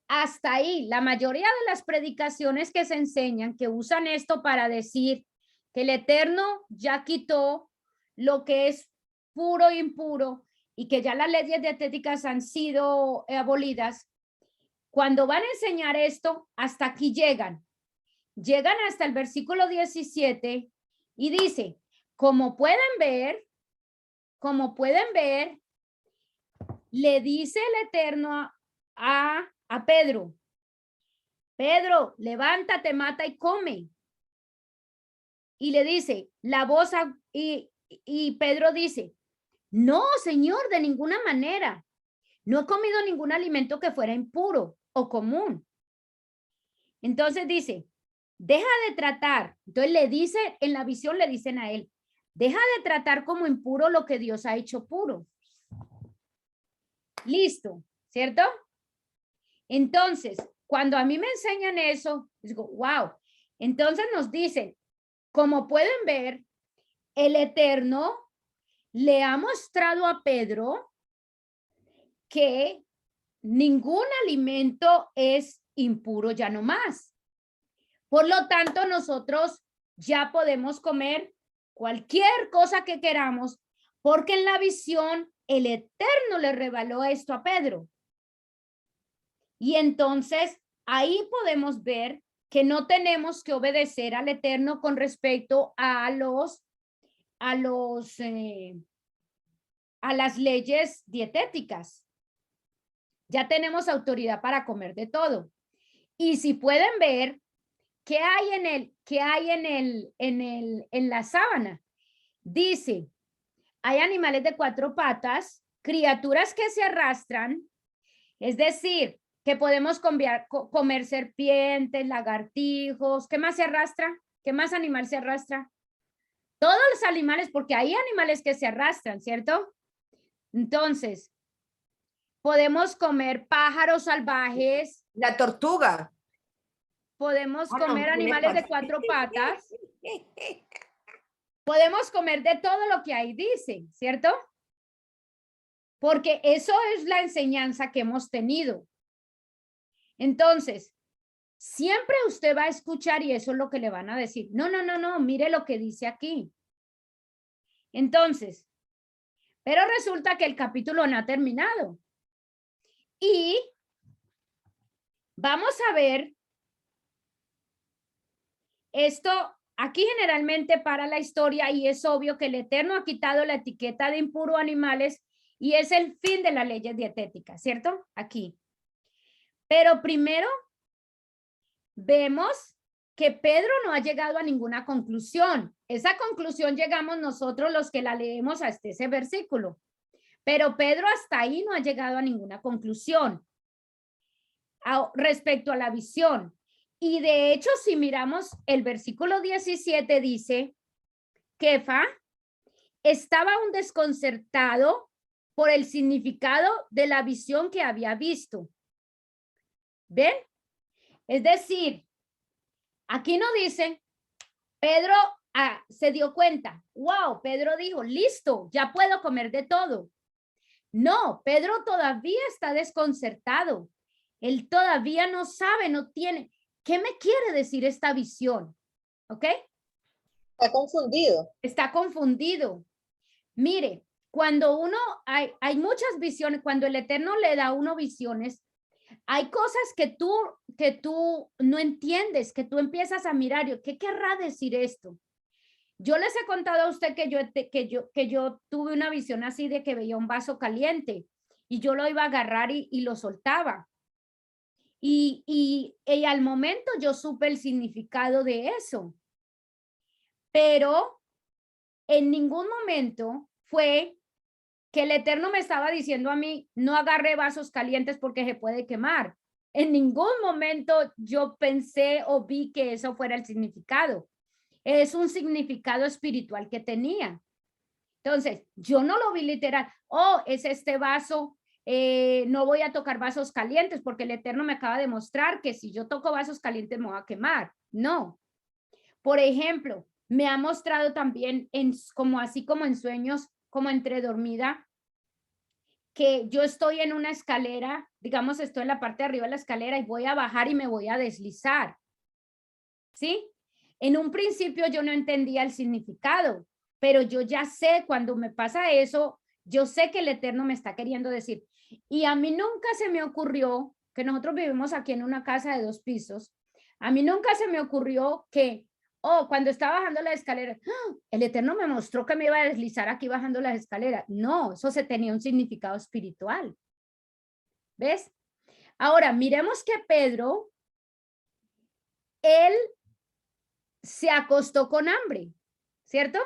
Hasta ahí, la mayoría de las predicaciones que se enseñan, que usan esto para decir que el Eterno ya quitó lo que es puro e impuro y que ya las leyes dietéticas han sido abolidas, cuando van a enseñar esto, hasta aquí llegan. Llegan hasta el versículo 17 y dice, como pueden ver, le dice el Eterno a Pedro, Pedro, levántate, mata y come. Y le dice, la voz, y Pedro dice, no, Señor, de ninguna manera. No he comido ningún alimento que fuera impuro o común. Entonces dice, deja de tratar. Entonces le dice, en la visión le dicen a él, deja de tratar como impuro lo que Dios ha hecho puro. Listo, ¿cierto? Entonces, cuando a mí me enseñan eso, digo, wow. Entonces nos dicen, como pueden ver, el Eterno le ha mostrado a Pedro que ningún alimento es impuro ya no más. Por lo tanto, nosotros ya podemos comer cualquier cosa que queramos, porque en la visión el Eterno le reveló esto a Pedro. Y entonces ahí podemos ver que no tenemos que obedecer al Eterno con respecto a las leyes dietéticas. Ya tenemos autoridad para comer de todo. Y si pueden ver, ¿qué hay en la sábana? Dice, hay animales de 4 patas, criaturas que se arrastran, es decir, que podemos comer serpientes, lagartijos. ¿Qué más se arrastra? ¿Qué más animal se arrastra? Todos los animales, porque hay animales que se arrastran, ¿cierto? Entonces, podemos comer pájaros salvajes. La tortuga. Podemos comer animales de 4 patas. Podemos comer de todo lo que ahí dice, ¿cierto? Porque eso es la enseñanza que hemos tenido. Entonces, siempre usted va a escuchar y eso es lo que le van a decir. No, no, no, no, mire lo que dice aquí. Entonces, pero resulta que el capítulo no ha terminado. Y vamos a ver esto aquí generalmente para la historia y es obvio que el Eterno ha quitado la etiqueta de impuro animales y es el fin de las leyes dietéticas, ¿cierto? Aquí. Pero primero vemos que Pedro no ha llegado a ninguna conclusión. Esa conclusión llegamos nosotros los que la leemos hasta ese versículo. Pero Pedro hasta ahí no ha llegado a ninguna conclusión respecto a la visión. Y de hecho, si miramos el versículo 17 dice, Kefa estaba aún desconcertado por el significado de la visión que había visto. ¿Ven? Es decir, aquí no dice, Pedro se dio cuenta, wow, Pedro dijo, listo, ya puedo comer de todo. No, Pedro todavía está desconcertado. Él todavía no sabe, no tiene. ¿Qué me quiere decir esta visión? ¿Ok? Está confundido. Está confundido. Mire, cuando uno, hay muchas visiones, cuando el Eterno le da a uno visiones, hay cosas que tú no entiendes, que tú empiezas a mirar. ¿Qué querrá decir esto? Yo les he contado a usted que yo tuve una visión así de que veía un vaso caliente y yo lo iba a agarrar y lo soltaba. Y al momento yo supe el significado de eso. Pero en ningún momento fue que el Eterno me estaba diciendo a mí, no agarre vasos calientes porque se puede quemar. En ningún momento yo pensé o vi que eso fuera el significado. Es un significado espiritual que tenía. Entonces, yo no lo vi literal. Oh, es este vaso. No voy a tocar vasos calientes porque el Eterno me acaba de mostrar que si yo toco vasos calientes me voy a quemar. No. Por ejemplo, me ha mostrado también como así como en sueños, como entre dormida, que yo estoy en una escalera, digamos, estoy en la parte de arriba de la escalera y voy a bajar y me voy a deslizar. ¿Sí? En un principio yo no entendía el significado, pero yo ya sé cuando me pasa eso, yo sé que el Eterno me está queriendo decir. Y a mí nunca se me ocurrió, que nosotros vivimos aquí en una casa de 2 pisos, a mí nunca se me ocurrió que, oh, cuando estaba bajando la escalera, el Eterno me mostró que me iba a deslizar aquí bajando las escaleras. No, eso se tenía un significado espiritual. ¿Ves? Ahora, miremos que Pedro, él se acostó con hambre, ¿cierto?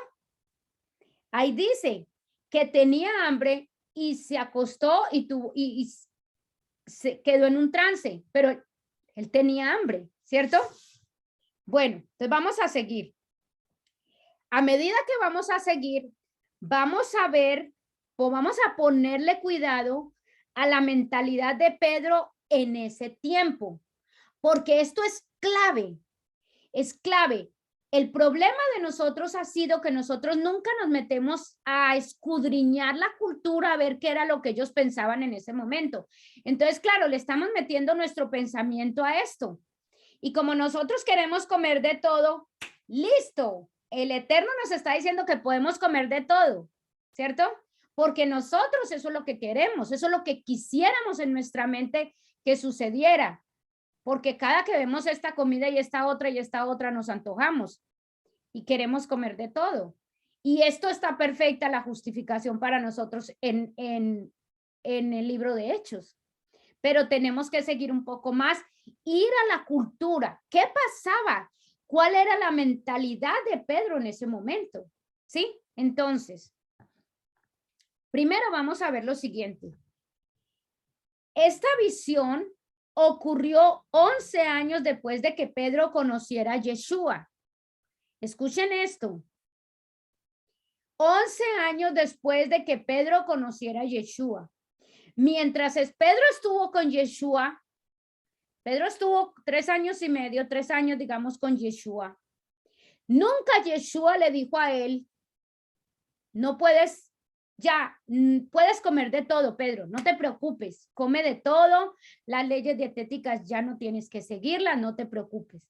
Ahí dice que tenía hambre y se acostó y se quedó en un trance, pero él tenía hambre, ¿cierto? Bueno, entonces vamos a seguir. A medida que vamos a seguir, vamos a ver o vamos a ponerle cuidado a la mentalidad de Pedro en ese tiempo, porque esto es clave. Es clave. El problema de nosotros ha sido que nosotros nunca nos metemos a escudriñar la cultura, a ver qué era lo que ellos pensaban en ese momento. Entonces, claro, le estamos metiendo nuestro pensamiento a esto. Y como nosotros queremos comer de todo, listo. El Eterno nos está diciendo que podemos comer de todo, ¿cierto? Porque nosotros eso es lo que queremos, eso es lo que quisiéramos en nuestra mente que sucediera. Porque cada que vemos esta comida y esta otra nos antojamos y queremos comer de todo. Y esto está perfecta la justificación para nosotros en el libro de Hechos. Pero tenemos que seguir un poco más, ir a la cultura. ¿Qué pasaba? ¿Cuál era la mentalidad de Pedro en ese momento? ¿Sí? Entonces, primero vamos a ver lo siguiente. Esta visión ocurrió 11 años después de que Pedro conociera a Yeshua. Escuchen esto. 11 años después de que Pedro conociera a Yeshua. Mientras Pedro estuvo con Yeshua, Pedro estuvo 3 años y medio, 3 años, digamos, con Yeshua. Nunca Yeshua le dijo a él, no puedes, ya, puedes comer de todo, Pedro, no te preocupes, come de todo, las leyes dietéticas ya no tienes que seguirlas, no te preocupes.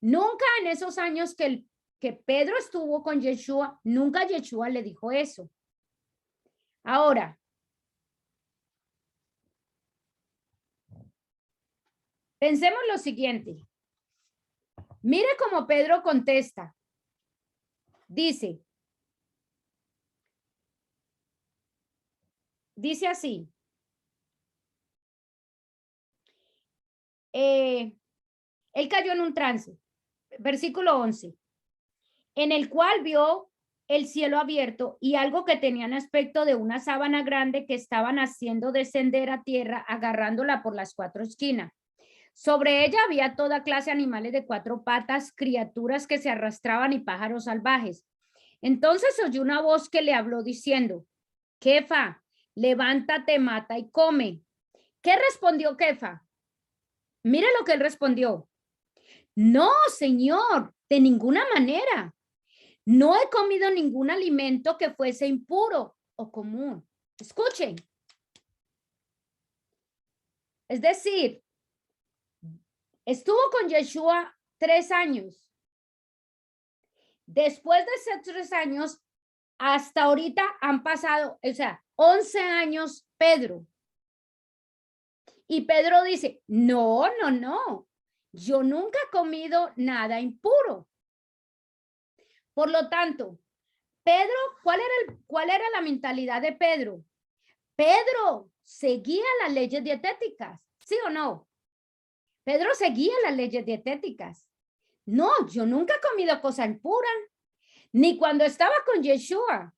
Nunca en esos años que Pedro estuvo con Yeshua, nunca Yeshua le dijo eso. Ahora, pensemos lo siguiente. Mire cómo Pedro contesta. Dice así. Él cayó en un trance. Versículo 11. En el cual vio el cielo abierto y algo que tenían aspecto de una sábana grande que estaban haciendo descender a tierra, agarrándola por las 4 esquinas. Sobre ella había toda clase de animales de 4 patas, criaturas que se arrastraban y pájaros salvajes. Entonces oyó una voz que le habló diciendo, Kefa, levántate, mata y come. ¿Qué respondió Kefa? Mire lo que él respondió. No, señor, de ninguna manera. No he comido ningún alimento que fuese impuro o común. Escuchen. Es decir, estuvo con Yeshua 3 años. Después de esos 3 años, hasta ahorita han pasado, o sea, 11 años Pedro. Y Pedro dice, no, yo nunca he comido nada impuro. Por lo tanto, Pedro, ¿cuál era la mentalidad de Pedro? Pedro seguía las leyes dietéticas, ¿sí o no? Pedro seguía las leyes dietéticas. No, yo nunca he comido cosa impura, ni cuando estaba con Yeshua,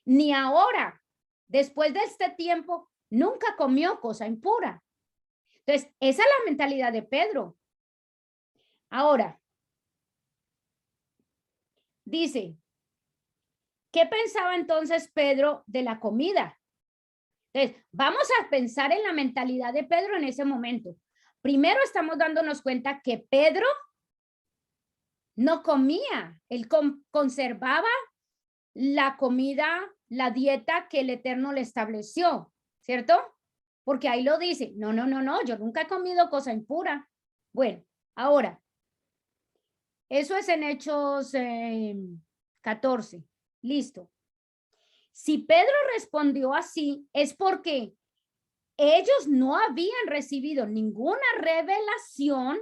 ni ahora, después de este tiempo, nunca comió cosa impura. Entonces, esa es la mentalidad de Pedro. Ahora, dice, ¿Qué pensaba entonces Pedro de la comida? Entonces, vamos a pensar en la mentalidad de Pedro en ese momento. Primero estamos dándonos cuenta que Pedro no comía, él conservaba la comida, la dieta que el Eterno le estableció, ¿cierto? Porque ahí lo dice, no, yo nunca he comido cosa impura. Bueno, ahora, eso es en Hechos 14, listo. Si Pedro respondió así, es porque ellos no habían recibido ninguna revelación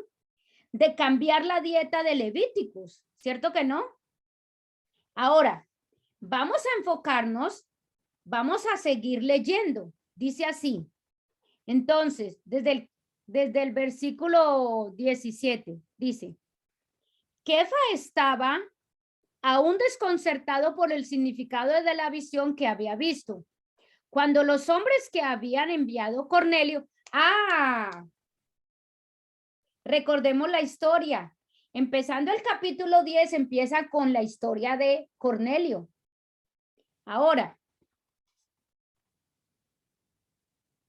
de cambiar la dieta de Levíticos, ¿cierto que no? Ahora, vamos a enfocarnos, vamos a seguir leyendo. Dice así. Entonces, desde el versículo 17, dice, Kefa estaba aún desconcertado por el significado de la visión que había visto. Cuando los hombres que habían enviado Cornelio, recordemos la historia. Empezando el capítulo 10, empieza con la historia de Cornelio. Ahora,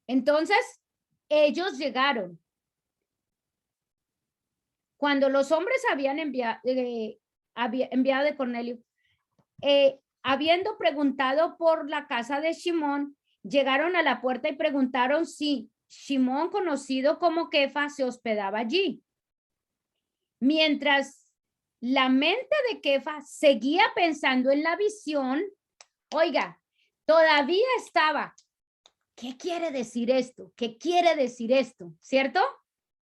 entonces, ellos llegaron. Cuando los hombres habían enviado de Cornelio, habiendo preguntado por la casa de Simón, llegaron a la puerta y preguntaron si Simón, conocido como Kefa, se hospedaba allí. Mientras la mente de Kefa seguía pensando en la visión, oiga, todavía estaba, ¿qué quiere decir esto? ¿Qué quiere decir esto? ¿Cierto?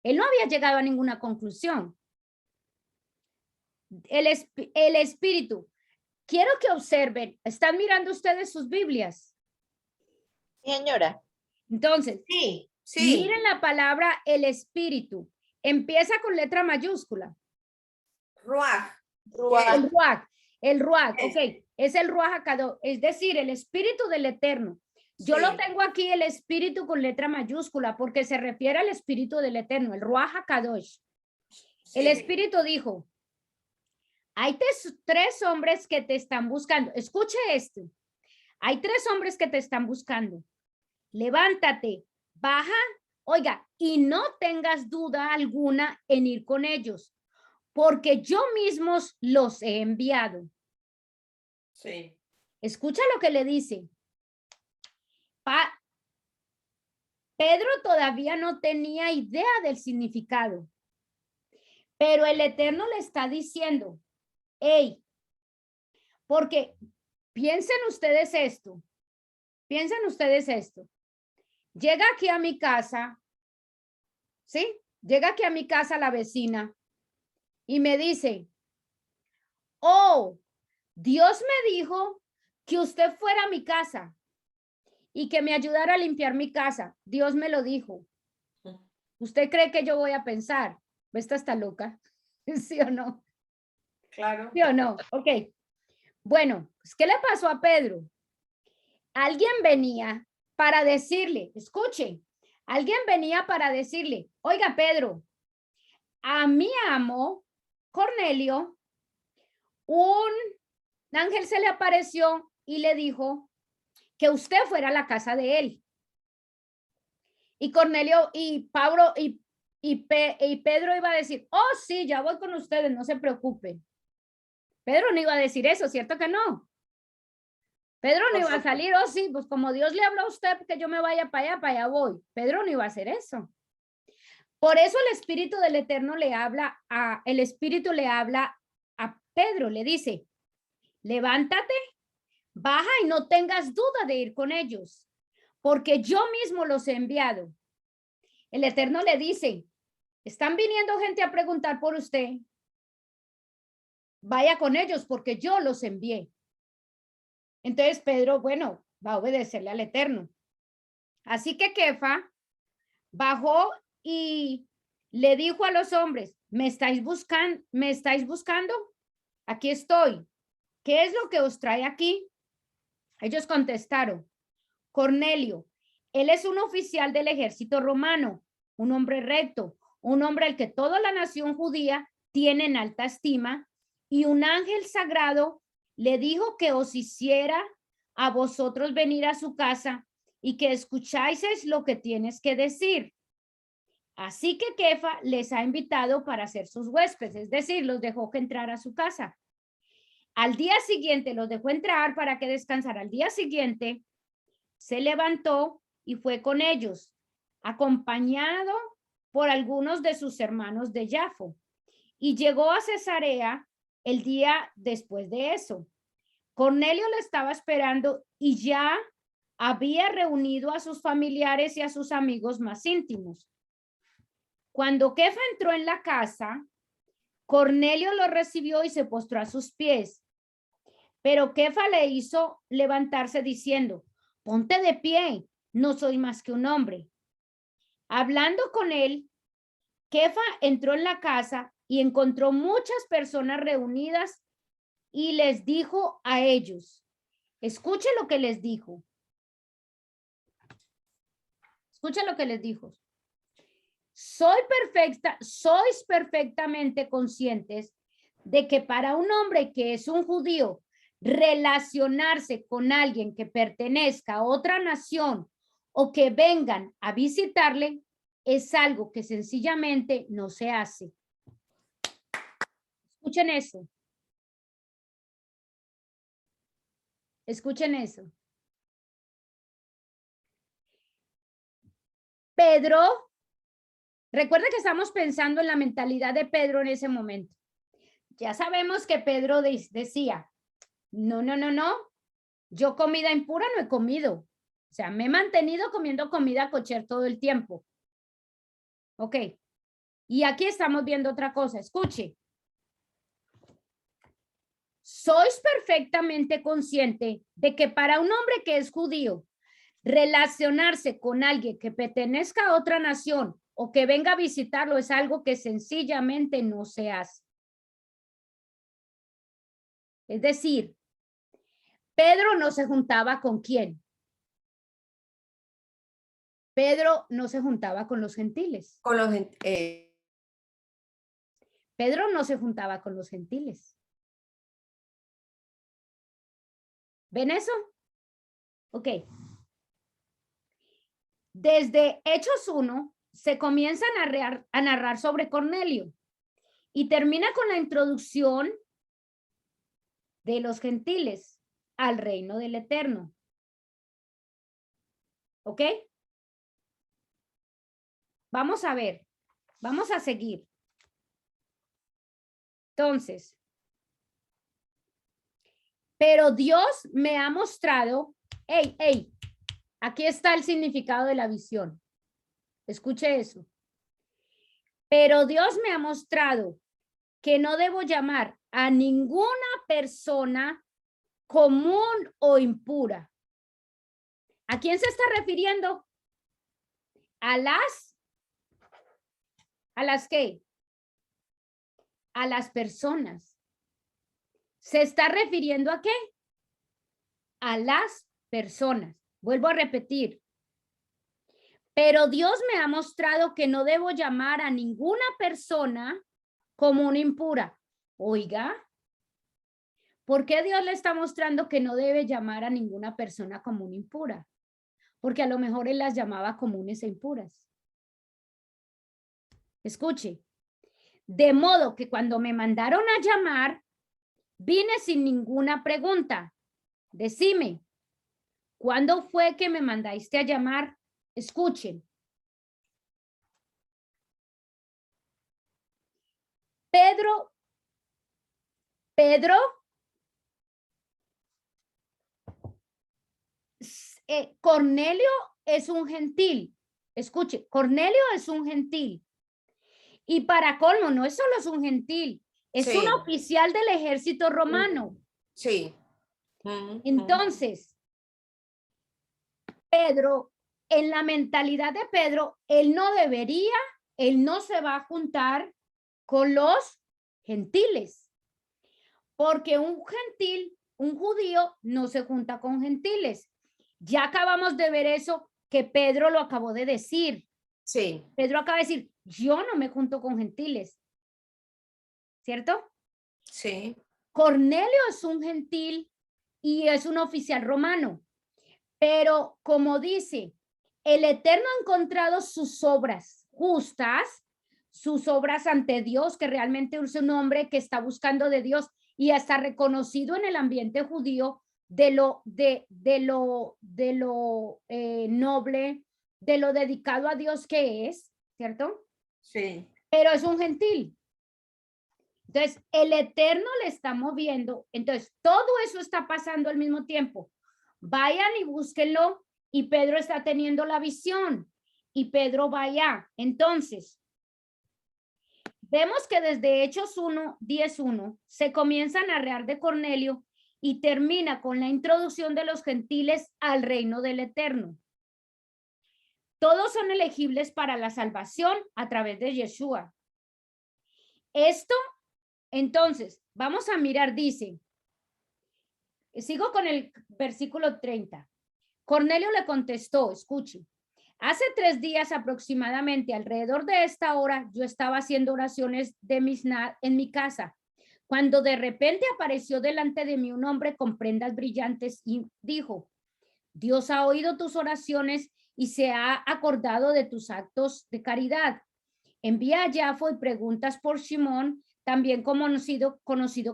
Él no había llegado a ninguna conclusión. El espíritu. Quiero que observen. ¿Están mirando ustedes sus Biblias? Señora. Entonces, Sí. miren la palabra el espíritu. Empieza con letra mayúscula. Ruach. El ruach, ok. Es el ruach HaKadosh, es decir, el espíritu del Eterno. Yo lo tengo aquí el espíritu con letra mayúscula porque se refiere al espíritu del Eterno, el ruach HaKadosh. El espíritu dijo, hay tres hombres que te están buscando. Escuche esto. Hay tres hombres que te están buscando. Levántate, baja, oiga, y no tengas duda alguna en ir con ellos, porque yo mismos los he enviado. Sí. Escucha lo que le dice. Pedro todavía no tenía idea del significado, pero el Eterno le está diciendo, hey, porque piensen ustedes esto, llega aquí a mi casa, ¿sí? Llega aquí a mi casa la vecina y me dice, oh, Dios me dijo que usted fuera a mi casa y que me ayudara a limpiar mi casa. Dios me lo dijo. ¿Usted cree que yo voy a pensar? ¿Esta está loca? ¿Sí o no? Claro. ¿Sí o no? Ok. Bueno, pues, ¿qué le pasó a Pedro? Alguien venía para decirle, escuche, alguien venía para decirle, oiga Pedro, a mi amo Cornelio, un ángel se le apareció y le dijo que usted fuera a la casa de él. Y Cornelio y Pablo y Pedro iba a decir, oh sí, ya voy con ustedes, no se preocupen. Pedro no iba a decir eso, ¿cierto que no? Pedro no iba a salir, oh sí, pues como Dios le habló a usted que yo me vaya para allá voy. Pedro no iba a hacer eso. Por eso el Espíritu del Eterno le habla a Pedro, le dice, levántate, baja y no tengas duda de ir con ellos, porque yo mismo los he enviado. El Eterno le dice, están viniendo gente a preguntar por usted, vaya con ellos porque yo los envié. Entonces Pedro, bueno, va a obedecerle al Eterno. Así que Kefa bajó y le dijo a los hombres, ¿me estáis buscando? Aquí estoy. ¿Qué es lo que os trae aquí? Ellos contestaron, Cornelio, él es un oficial del ejército romano, un hombre recto, un hombre al que toda la nación judía tiene en alta estima y un ángel sagrado le dijo que os hiciera a vosotros venir a su casa y que escucháis lo que tienes que decir. Así que Kefa les ha invitado para ser sus huéspedes, es decir, los dejó que entrar a su casa. Al día siguiente los dejó entrar para que descansara. Al día siguiente se levantó y fue con ellos, acompañado por algunos de sus hermanos de Jafo, y llegó a Cesarea el día después de eso. Cornelio lo estaba esperando y ya había reunido a sus familiares y a sus amigos más íntimos. Cuando Kefa entró en la casa, Cornelio lo recibió y se postró a sus pies. Pero Kefa le hizo levantarse diciendo, ponte de pie, no soy más que un hombre. Hablando con él, Kefa entró en la casa y encontró muchas personas reunidas y les dijo a ellos, escuche lo que les dijo. Escuche lo que les dijo. Sois perfectamente conscientes de que para un hombre que es un judío, relacionarse con alguien que pertenezca a otra nación o que vengan a visitarle es algo que sencillamente no se hace. Escuchen eso. Escuchen eso. Pedro, recuerda que estamos pensando en la mentalidad de Pedro en ese momento. Ya sabemos que Pedro decía, no, yo comida impura no he comido. O sea, me he mantenido comiendo comida kosher todo el tiempo. Ok. Y aquí estamos viendo otra cosa. Escuche. Sois perfectamente consciente de que para un hombre que es judío, relacionarse con alguien que pertenezca a otra nación o que venga a visitarlo es algo que sencillamente no se hace. Es decir, Pedro no se juntaba con quién. Pedro no se juntaba con los gentiles. Con los Pedro no se juntaba con los gentiles. ¿Ven eso? Ok. Desde Hechos 1 se comienza a narrar sobre Cornelio y termina con la introducción de los gentiles al reino del Eterno. ¿Ok? Vamos a ver, vamos a seguir. Entonces, pero Dios me ha mostrado, aquí está el significado de la visión. Escuche eso. Pero Dios me ha mostrado que no debo llamar a ninguna persona común o impura. ¿A quién se está refiriendo? ¿A las qué? A las personas. ¿Se está refiriendo a qué? A las personas. Vuelvo a repetir. Pero Dios me ha mostrado que no debo llamar a ninguna persona como una impura. Oiga, ¿por qué Dios le está mostrando que no debe llamar a ninguna persona como una impura? Porque a lo mejor él las llamaba comunes e impuras. Escuche. De modo que cuando me mandaron a llamar, vine sin ninguna pregunta. Decime, ¿cuándo fue que me mandaste a llamar? Escuchen. Cornelio es un gentil. Escuche, Cornelio es un gentil. Y para colmo, no es solo es un gentil, es un oficial del ejército romano. Sí. Entonces, Pedro, en la mentalidad de Pedro, él no se va a juntar con los gentiles. Porque un gentil, un judío, no se junta con gentiles. Ya acabamos de ver eso que Pedro lo acabó de decir. Sí. Pedro acaba de decir, yo no me junto con gentiles. ¿Cierto? Sí. Cornelio es un gentil y es un oficial romano, pero como dice, el Eterno ha encontrado sus obras justas, sus obras ante Dios, que realmente es un hombre que está buscando de Dios y hasta reconocido en el ambiente judío de lo noble, de lo dedicado a Dios que es, ¿cierto? Sí. Pero es un gentil. Entonces, el Eterno le está moviendo. Entonces, todo eso está pasando al mismo tiempo. Vayan y búsquenlo. Y Pedro está teniendo la visión. Y Pedro va allá. Entonces, vemos que desde Hechos 1, 10:1 se comienza a narrar de Cornelio y termina con la introducción de los gentiles al reino del Eterno. Todos son elegibles para la salvación a través de Yeshua. Esto, entonces, vamos a mirar, dice, sigo con el versículo 30. Cornelio le contestó, escuche, hace 3 días aproximadamente, alrededor de esta hora, yo estaba haciendo oraciones de Misnah en mi casa, cuando de repente apareció delante de mí un hombre con prendas brillantes y dijo, Dios ha oído tus oraciones y se ha acordado de tus actos de caridad. Envía a Jafo y preguntas por Simón, también conocido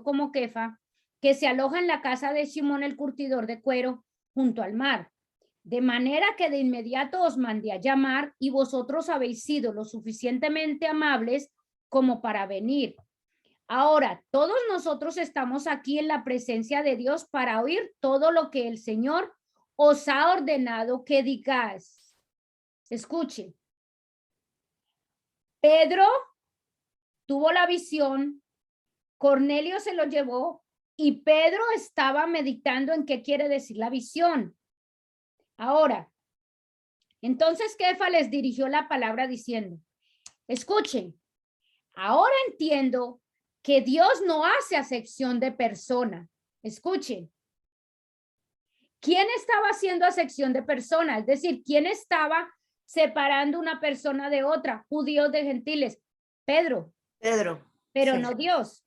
como Kefa, que se aloja en la casa de Simón el curtidor de cuero junto al mar. De manera que de inmediato os mandé a llamar y vosotros habéis sido lo suficientemente amables como para venir. Ahora, todos nosotros estamos aquí en la presencia de Dios para oír todo lo que el Señor os ha ordenado que digáis. Escuche. Pedro tuvo la visión, Cornelio se lo llevó y Pedro estaba meditando en qué quiere decir la visión. Ahora, entonces Kefa les dirigió la palabra diciendo, escuchen, ahora entiendo que Dios no hace acepción de persona. Escuchen. ¿Quién estaba haciendo acepción de persona? Es decir, ¿quién estaba separando una persona de otra? Judíos de gentiles. Pedro. Pedro. Pero Sí. no Dios.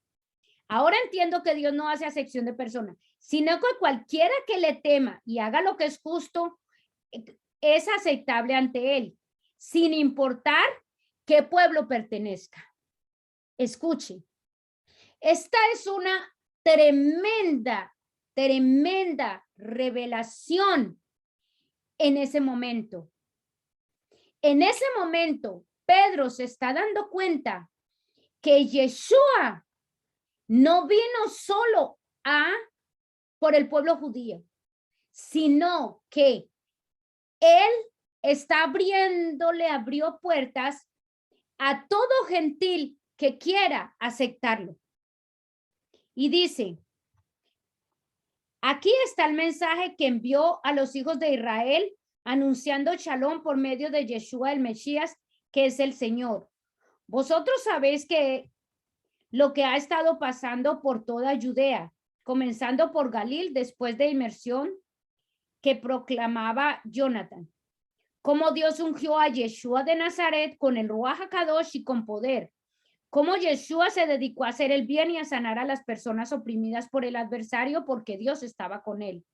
Ahora entiendo que Dios no hace acepción de persona, sino que cualquiera que le tema y haga lo que es justo es aceptable ante él, sin importar qué pueblo pertenezca. Escuche, esta es una tremenda revelación en ese momento. En ese momento, Pedro se está dando cuenta que Yeshua no vino solo por el pueblo judío, sino que él le abrió puertas a todo gentil que quiera aceptarlo. Y dice, aquí está el mensaje que envió a los hijos de Israel anunciando Shalom por medio de Yeshua el Mesías, que es el Señor. Vosotros sabéis que lo que ha estado pasando por toda Judea, comenzando por Galil después de inmersión que proclamaba Jonathan. Cómo Dios ungió a Yeshua de Nazaret con el Ruach HaKadosh y con poder. Cómo Yeshua se dedicó a hacer el bien y a sanar a las personas oprimidas por el adversario porque Dios estaba con él.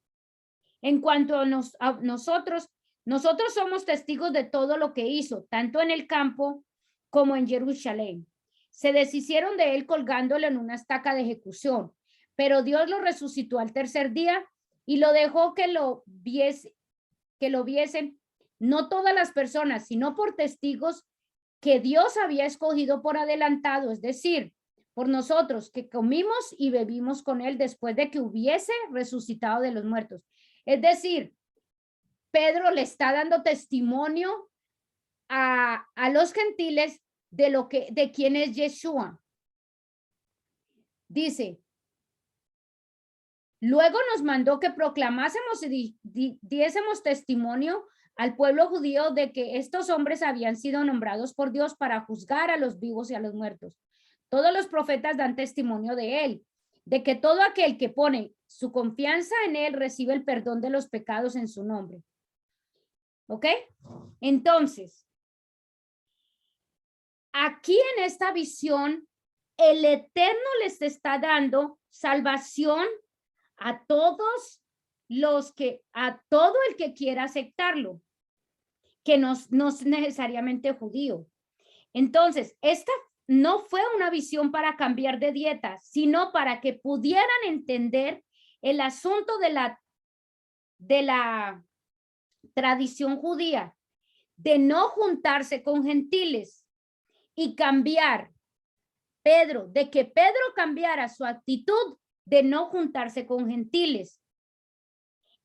En cuanto a nosotros somos testigos de todo lo que hizo, tanto en el campo como en Jerusalén. Se deshicieron de él colgándolo en una estaca de ejecución, pero Dios lo resucitó al tercer día y lo dejó que lo viesen no todas las personas, sino por testigos que Dios había escogido por adelantado, es decir, por nosotros que comimos y bebimos con él después de que hubiese resucitado de los muertos. Es decir, Pedro le está dando testimonio a los gentiles de quién es Yeshua. Dice, luego nos mandó que proclamásemos y diésemos testimonio al pueblo judío de que estos hombres habían sido nombrados por Dios para juzgar a los vivos y a los muertos. Todos los profetas dan testimonio de él, de que todo aquel que pone su confianza en él recibe el perdón de los pecados en su nombre. ¿Ok? Entonces, aquí en esta visión, el Eterno les está dando salvación a todos a todo el que quiera aceptarlo, que no es necesariamente judío. Entonces, esta no fue una visión para cambiar de dieta, sino para que pudieran entender el asunto de la tradición judía, de no juntarse con gentiles y cambiar de que Pedro cambiara su actitud de no juntarse con gentiles.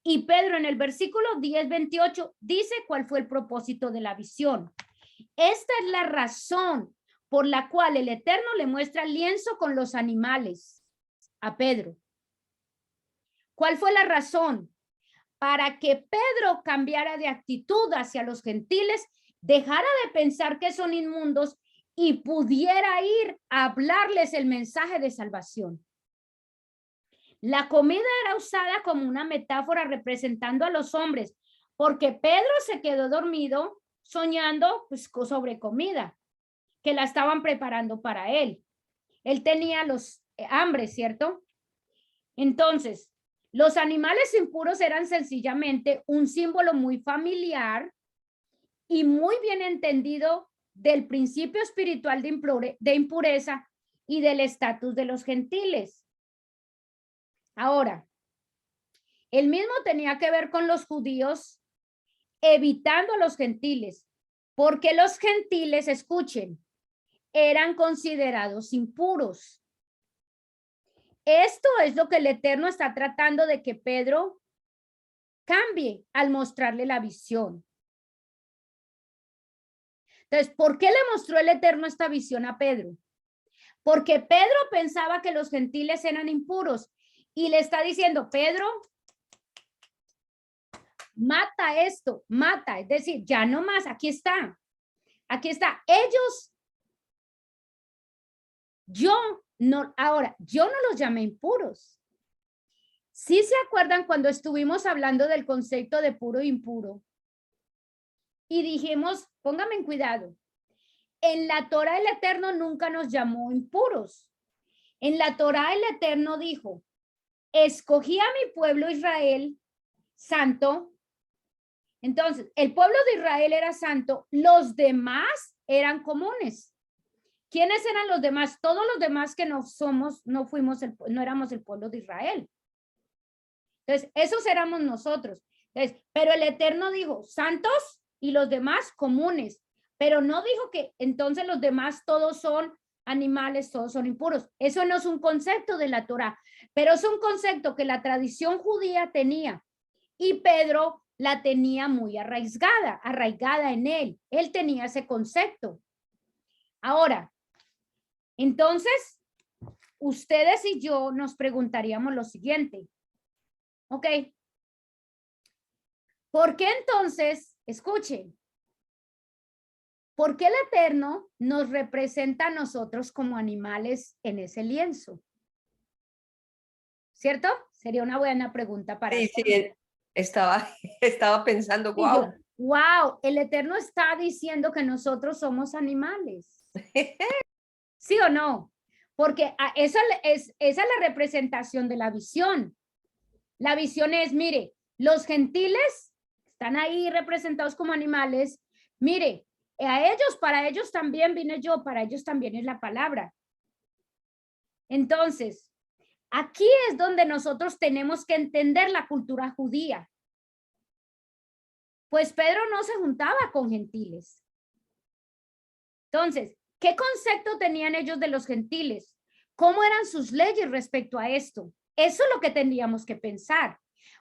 Y Pedro en el versículo 10-28 dice cuál fue el propósito de la visión. Esta es la razón por la cual el Eterno le muestra el lienzo con los animales a Pedro. ¿Cuál fue la razón? Para que Pedro cambiara de actitud hacia los gentiles, dejara de pensar que son inmundos y pudiera ir a hablarles el mensaje de salvación. La comida era usada como una metáfora representando a los hombres, porque Pedro se quedó dormido soñando pues, sobre comida, que la estaban preparando para él. Él tenía los hambre, ¿cierto? Entonces, los animales impuros eran sencillamente un símbolo muy familiar y muy bien entendido del principio espiritual de impureza y del estatus de los gentiles. Ahora, el mismo tenía que ver con los judíos evitando a los gentiles, porque los gentiles, escuchen, eran considerados impuros. Esto es lo que el Eterno está tratando de que Pedro cambie al mostrarle la visión. Entonces, ¿por qué le mostró el Eterno esta visión a Pedro? Porque Pedro pensaba que los gentiles eran impuros y le está diciendo, Pedro, mata esto, mata, es decir, ya no más, aquí está, ellos, yo no los llamé impuros. ¿Sí se acuerdan cuando estuvimos hablando del concepto de puro e impuro? Y dijimos, póngame en cuidado, en la Torá el Eterno nunca nos llamó impuros. En la Torá el Eterno dijo, escogí a mi pueblo Israel santo. Entonces, el pueblo de Israel era santo, los demás eran comunes. ¿Quiénes eran los demás? Todos los demás que no éramos el pueblo de Israel. Entonces, esos éramos nosotros. Entonces, pero el Eterno dijo, santos y los demás comunes, pero no dijo que entonces los demás todos son animales, todos son impuros. Eso no es un concepto de la Torá, pero es un concepto que la tradición judía tenía y Pedro la tenía muy arraigada en él. Él tenía ese concepto. Ahora, entonces, ustedes y yo nos preguntaríamos lo siguiente. Ok. ¿Por qué entonces, escuchen, por qué el Eterno nos representa a nosotros como animales en ese lienzo? ¿Cierto? Sería una buena pregunta para Sí, sí, estaba pensando, wow. Wow, el Eterno está diciendo que nosotros somos animales. ¿Sí o no? Porque esa es la representación de la visión. La visión es, mire, los gentiles están ahí representados como animales. Mire, para ellos también vine yo, para ellos también es la palabra. Entonces, aquí es donde nosotros tenemos que entender la cultura judía. Pues Pedro no se juntaba con gentiles. Entonces, ¿qué concepto tenían ellos de los gentiles? ¿Cómo eran sus leyes respecto a esto? Eso es lo que tendríamos que pensar.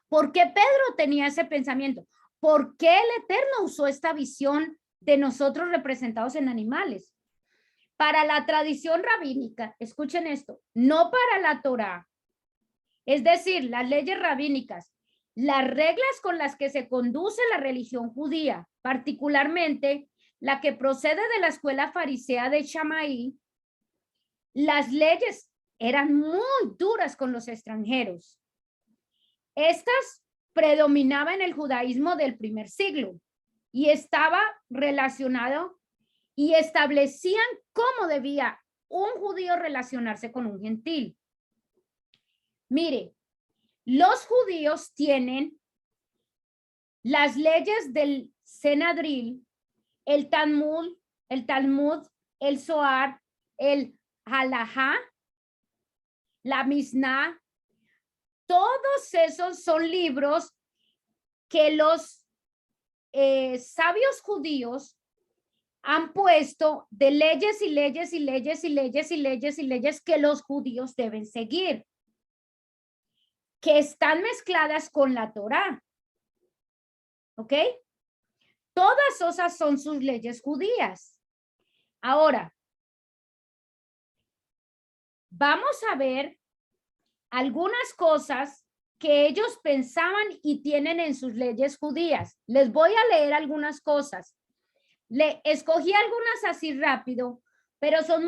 ¿Por qué Pedro tenía ese pensamiento? ¿Por qué el Eterno usó esta visión de nosotros representados en animales? Para la tradición rabínica, escuchen esto, no para la Torá, es decir, las leyes rabínicas, las reglas con las que se conduce la religión judía, particularmente la que procede de la escuela farisea de Shammai, las leyes eran muy duras con los extranjeros. Estas predominaban en el judaísmo del primer siglo y estaba relacionado y establecían cómo debía un judío relacionarse con un gentil? Mire, los judíos tienen las leyes del Senadril, el Talmud, el Zohar, el Halajá, la Misná. Todos esos son libros que los sabios judíos han puesto de leyes y leyes y leyes y leyes y leyes y leyes que los judíos deben seguir, que están mezcladas con la Torá. ¿Ok? Todas esas son sus leyes judías. Ahora, vamos a ver algunas cosas que ellos pensaban y tienen en sus leyes judías. Les voy a leer algunas cosas. Le escogí algunas así rápido, pero son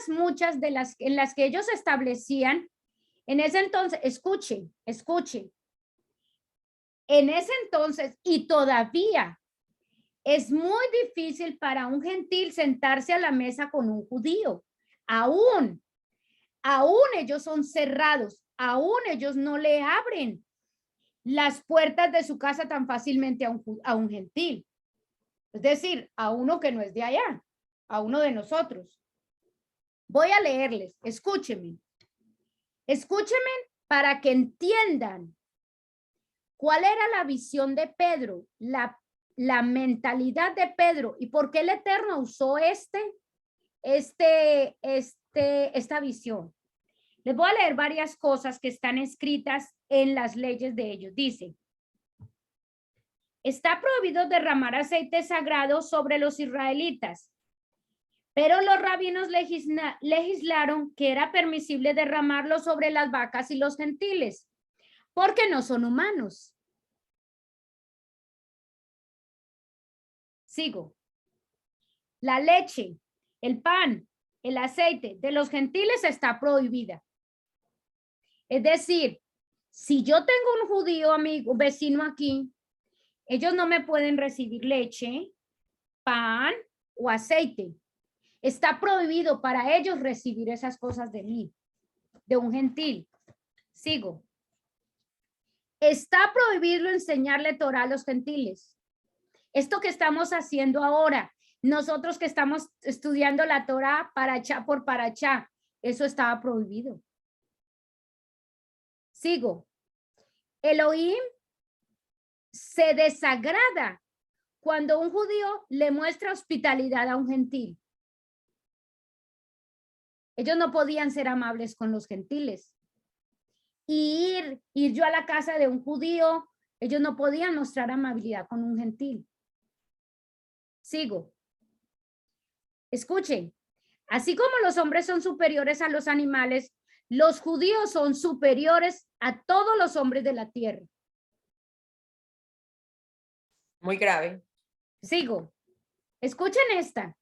muchas de las en las que ellos establecían. En ese entonces, escuchen. En ese entonces, y todavía, es muy difícil para un gentil sentarse a la mesa con un judío. Aún ellos son cerrados, aún ellos no le abren las puertas de su casa tan fácilmente a un gentil. Es decir, a uno que no es de allá, a uno de nosotros. Voy a leerles, escúchenme para que entiendan cuál era la visión de Pedro, la mentalidad de Pedro y por qué el Eterno usó esta visión. Les voy a leer varias cosas que están escritas en las leyes de ellos. Dice, está prohibido derramar aceite sagrado sobre los israelitas, pero los rabinos legislaron que era permisible derramarlo sobre las vacas y los gentiles, porque no son humanos. Sigo. La leche, el pan, el aceite de los gentiles está prohibida. Es decir, si yo tengo un judío amigo, vecino aquí, ellos no me pueden recibir leche, pan o aceite. Está prohibido para ellos recibir esas cosas de mí, de un gentil. Sigo. Está prohibido enseñarle Torah a los gentiles. Esto que estamos haciendo ahora, nosotros que estamos estudiando la Torah parachá por parachá, eso estaba prohibido. Sigo. Elohim se desagrada cuando un judío le muestra hospitalidad a un gentil. Ellos no podían ser amables con los gentiles. Y ir yo a la casa de un judío, ellos no podían mostrar amabilidad con un gentil. Sigo. Escuchen, así como los hombres son superiores a los animales, los judíos son superiores a todos los hombres de la tierra. Muy grave. Sigo. Escuchen esta.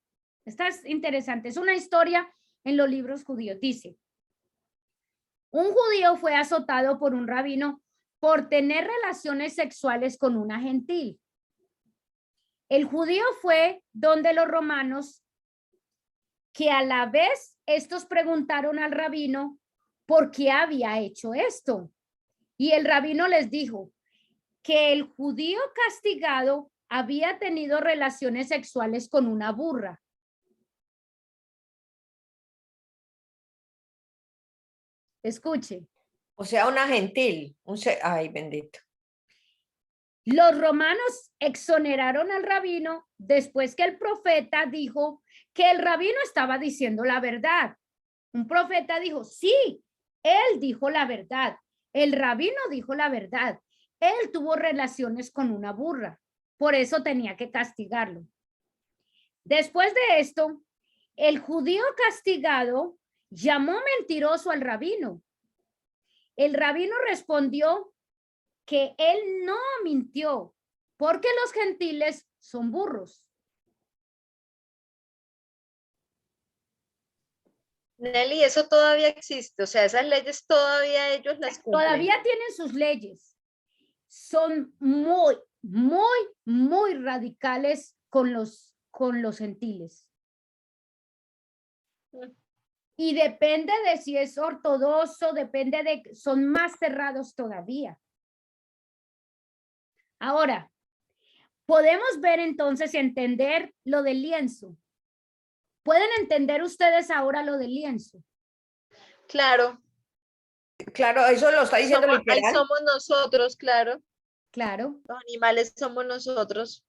Esta es interesante. Es una historia en los libros judíos. Dice, un judío fue azotado por un rabino por tener relaciones sexuales con una gentil. El judío fue donde los romanos, que a la vez estos preguntaron al rabino por qué había hecho esto. Y el rabino les dijo que el judío castigado había tenido relaciones sexuales con una burra. Escuche. O sea, una gentil. Ay, bendito. Los romanos exoneraron al rabino después que el profeta dijo que el rabino estaba diciendo la verdad. Un profeta dijo, sí, él dijo la verdad. El rabino dijo la verdad. Él tuvo relaciones con una burra. Por eso tenía que castigarlo. Después de esto, el judío castigado llamó mentiroso al rabino. El rabino respondió que él no mintió, porque los gentiles son burros. Nelly, eso todavía existe, o sea, esas leyes todavía ellos las cumplen. Todavía tienen sus leyes. Son muy radicales con los gentiles. Y depende de si es ortodoxo, depende de, son más cerrados todavía. Ahora, podemos ver entonces y entender lo del lienzo. ¿Pueden entender ustedes ahora lo del lienzo? Claro, Claro, eso lo está diciendo ahí literal. somos nosotros, claro. Claro. Los animales somos nosotros.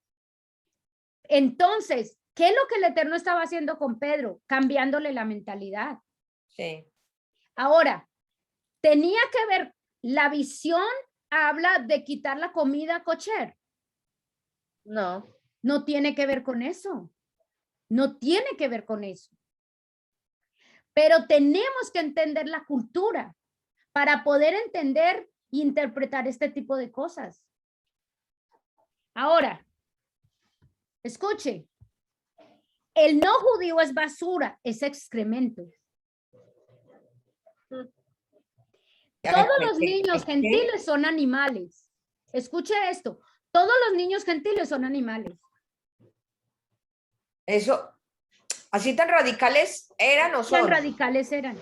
Entonces, ¿qué es lo que el Eterno estaba haciendo con Pedro? Cambiándole la mentalidad. Sí. Ahora, tenía que ver, la visión habla de quitar la comida kosher. No. No tiene que ver con eso. No tiene que ver con eso. Pero tenemos que entender la cultura para poder entender e interpretar este tipo de cosas. Ahora, escuche, el no judío es basura, es excremento. Todos los niños gentiles son animales. Escuche esto, todos los niños gentiles son animales. Eso, así tan radicales eran o Tan son. radicales eran.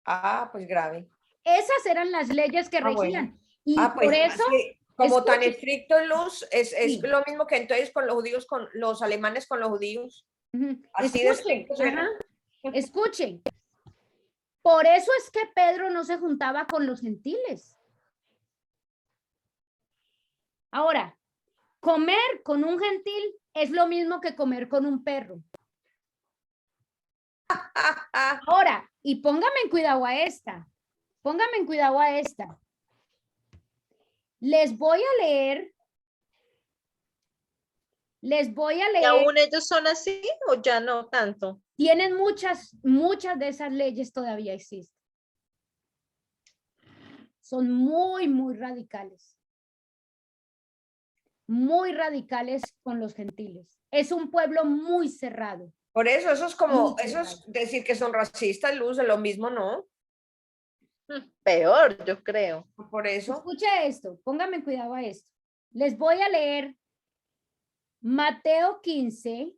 Ah, pues grave. Esas eran las leyes que Bueno. regían. Y Ah, pues por eso, sí, como tan escuche. estricto Luz, es Sí. lo mismo que entonces con los judíos, con los alemanes con los judíos. Así de Escuchen, estrictos eran. escuchen. Por eso es que Pedro no se juntaba con los gentiles. Ahora, comer con un gentil es lo mismo que comer con un perro. Ahora, y póngame en cuidado a esta. Póngame en cuidado a esta. Les voy a leer. ¿Y aún ellos son así o ya no tanto? Tienen muchas de esas leyes todavía existen. Son muy radicales. Muy radicales con los gentiles. Es un pueblo muy cerrado. Por eso es como, Muy eso es cerrado. decir que son racistas, Luz, de lo mismo, ¿no? Peor, yo creo. Por eso. Escuche esto, póngame cuidado a esto. Les voy a leer Mateo 15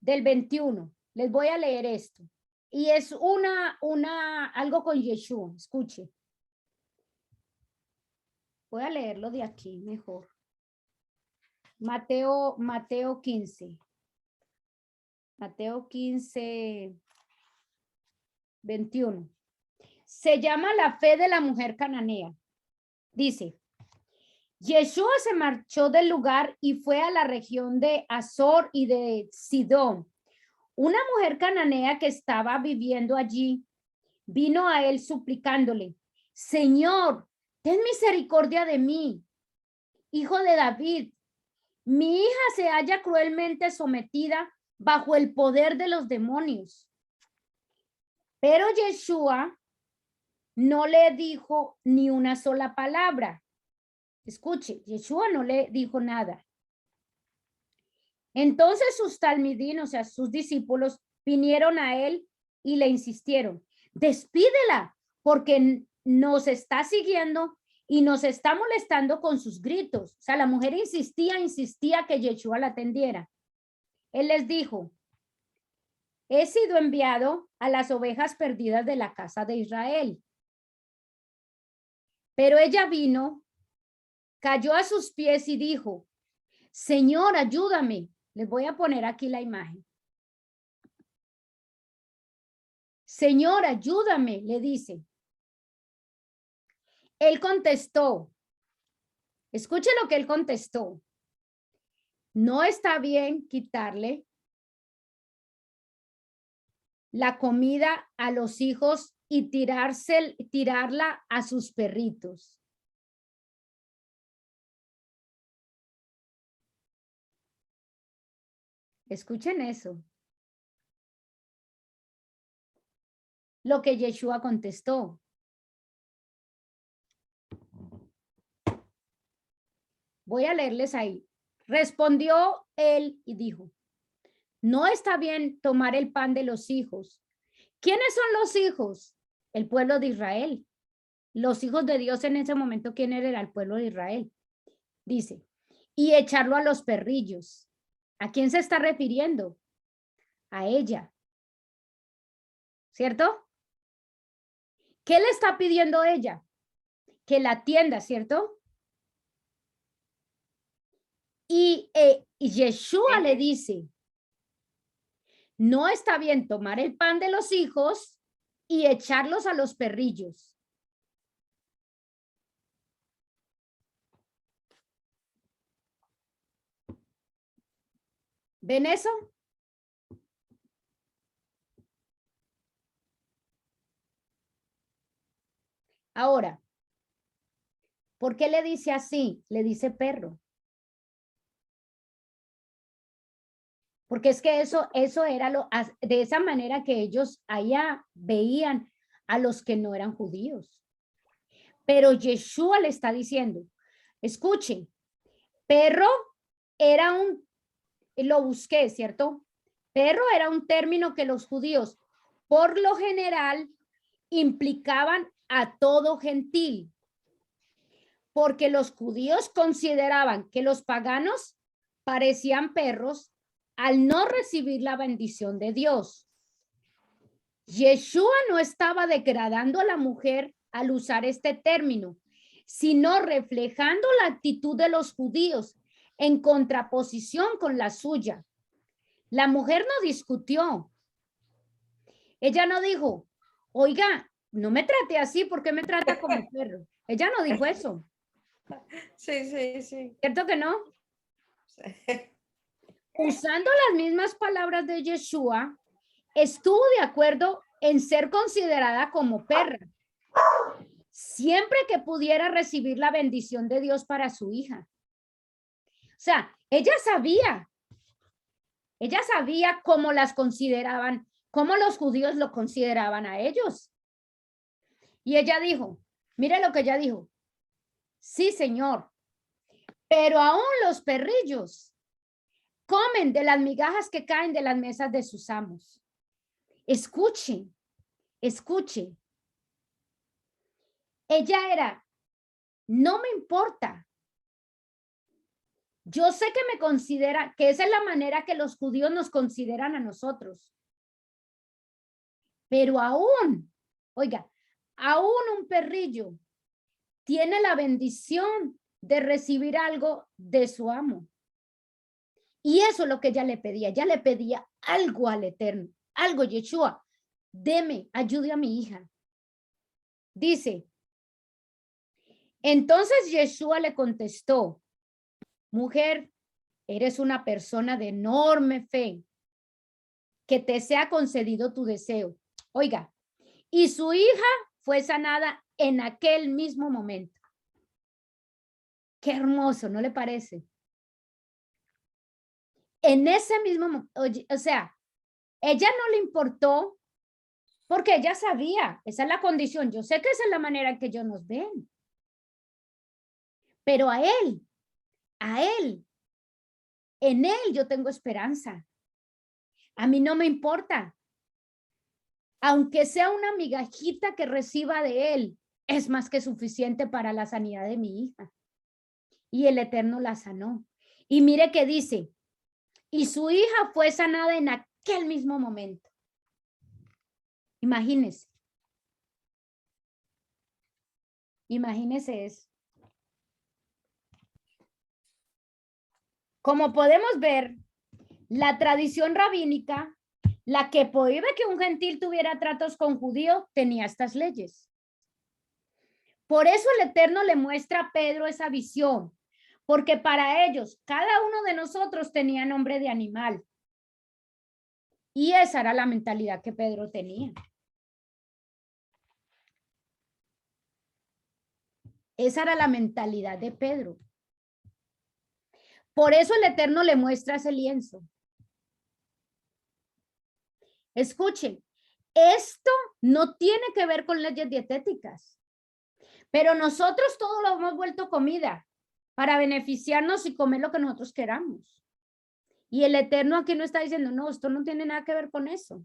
del 21. Les voy a leer esto. Y es algo con Yeshua. Escuche. Voy a leerlo de aquí mejor. Mateo 15. Mateo 15, 21. Se llama la fe de la mujer cananea. Dice, Yeshua se marchó del lugar y fue a la región de Azor y de Sidón. Una mujer cananea que estaba viviendo allí vino a él suplicándole, Señor, ten misericordia de mí, hijo de David. Mi hija se halla cruelmente sometida bajo el poder de los demonios. Pero Yeshua no le dijo ni una sola palabra. Escuche, Yeshua no le dijo nada. Entonces sus talmidín, o sea, sus discípulos, vinieron a él y le insistieron, despídela, porque nos está siguiendo y nos está molestando con sus gritos. O sea, la mujer insistía que Yeshua la atendiera. Él les dijo, he sido enviado a las ovejas perdidas de la casa de Israel. Pero ella vino, cayó a sus pies y dijo, Señor, ayúdame. Les voy a poner aquí la imagen. Señor, ayúdame, le dice. Él contestó. Escuche lo que él contestó. No está bien quitarle la comida a los hijos y tirarla a sus perritos. Escuchen eso. Lo que Yeshua contestó. Voy a leerles ahí. Respondió él y dijo, no está bien tomar el pan de los hijos. ¿Quiénes son los hijos? El pueblo de Israel. Los hijos de Dios en ese momento, ¿quién era el pueblo de Israel? Dice, y echarlo a los perrillos. ¿A quién se está refiriendo? A ella. ¿cierto? ¿Qué le está pidiendo ella? Que la atienda, ¿cierto? Y Yeshua le dice, no está bien tomar el pan de los hijos y echarlos a los perrillos. ¿Ven eso? Ahora, ¿por qué le dice así? Le dice perro. Porque es que eso era de esa manera que ellos allá veían a los que no eran judíos. Pero Yeshua le está diciendo, escuchen, perro era lo busqué, ¿cierto? Perro era un término que los judíos, por lo general, implicaban a todo gentil, porque los judíos consideraban que los paganos parecían perros al no recibir la bendición de Dios. Yeshua no estaba degradando a la mujer al usar este término, sino reflejando la actitud de los judíos en contraposición con la suya. La mujer no discutió. Ella no dijo, oiga, no me trate así, ¿por qué me trata como perro? Ella no dijo eso. Sí, sí, sí. ¿Cierto que no? Sí. Usando las mismas palabras de Yeshua, estuvo de acuerdo en ser considerada como perra, siempre que pudiera recibir la bendición de Dios para su hija. O sea, ella sabía cómo las consideraban, cómo los judíos lo consideraban a ellos. Y ella dijo, mire lo que ella dijo, sí, Señor, pero aún los perrillos comen de las migajas que caen de las mesas de sus amos. Escuchen, escuchen. Ella era, no me importa. Yo sé que me considera, que esa es la manera que los judíos nos consideran a nosotros. Pero aún, oiga, aún un perrillo tiene la bendición de recibir algo de su amo. Y eso es lo que ella le pedía. Ella le pedía algo al Eterno, algo, Yeshua, deme, ayude a mi hija. Dice, entonces Yeshua le contestó, mujer, eres una persona de enorme fe, que te sea concedido tu deseo. Oiga, y su hija fue sanada en aquel mismo momento. Qué hermoso, ¿no le parece? En ese mismo, o sea, ella no le importó porque ella sabía, esa es la condición. Yo sé que esa es la manera en que ellos nos ven. Pero a él, en él yo tengo esperanza. A mí no me importa. Aunque sea una migajita que reciba de él, es más que suficiente para la sanidad de mi hija. Y el Eterno la sanó. Y mire que dice, y su hija fue sanada en aquel mismo momento. Imagínese. Imagínese eso. Como podemos ver, la tradición rabínica, la que prohíbe que un gentil tuviera tratos con judíos, tenía estas leyes. Por eso el Eterno le muestra a Pedro esa visión, porque para ellos, cada uno de nosotros tenía nombre de animal. Y esa era la mentalidad que Pedro tenía. Esa era la mentalidad de Pedro. Por eso el Eterno le muestra ese lienzo. Escuchen, esto no tiene que ver con leyes dietéticas, pero nosotros todo lo hemos vuelto comida para beneficiarnos y comer lo que nosotros queramos. Y el Eterno aquí no está diciendo, no, esto no tiene nada que ver con eso.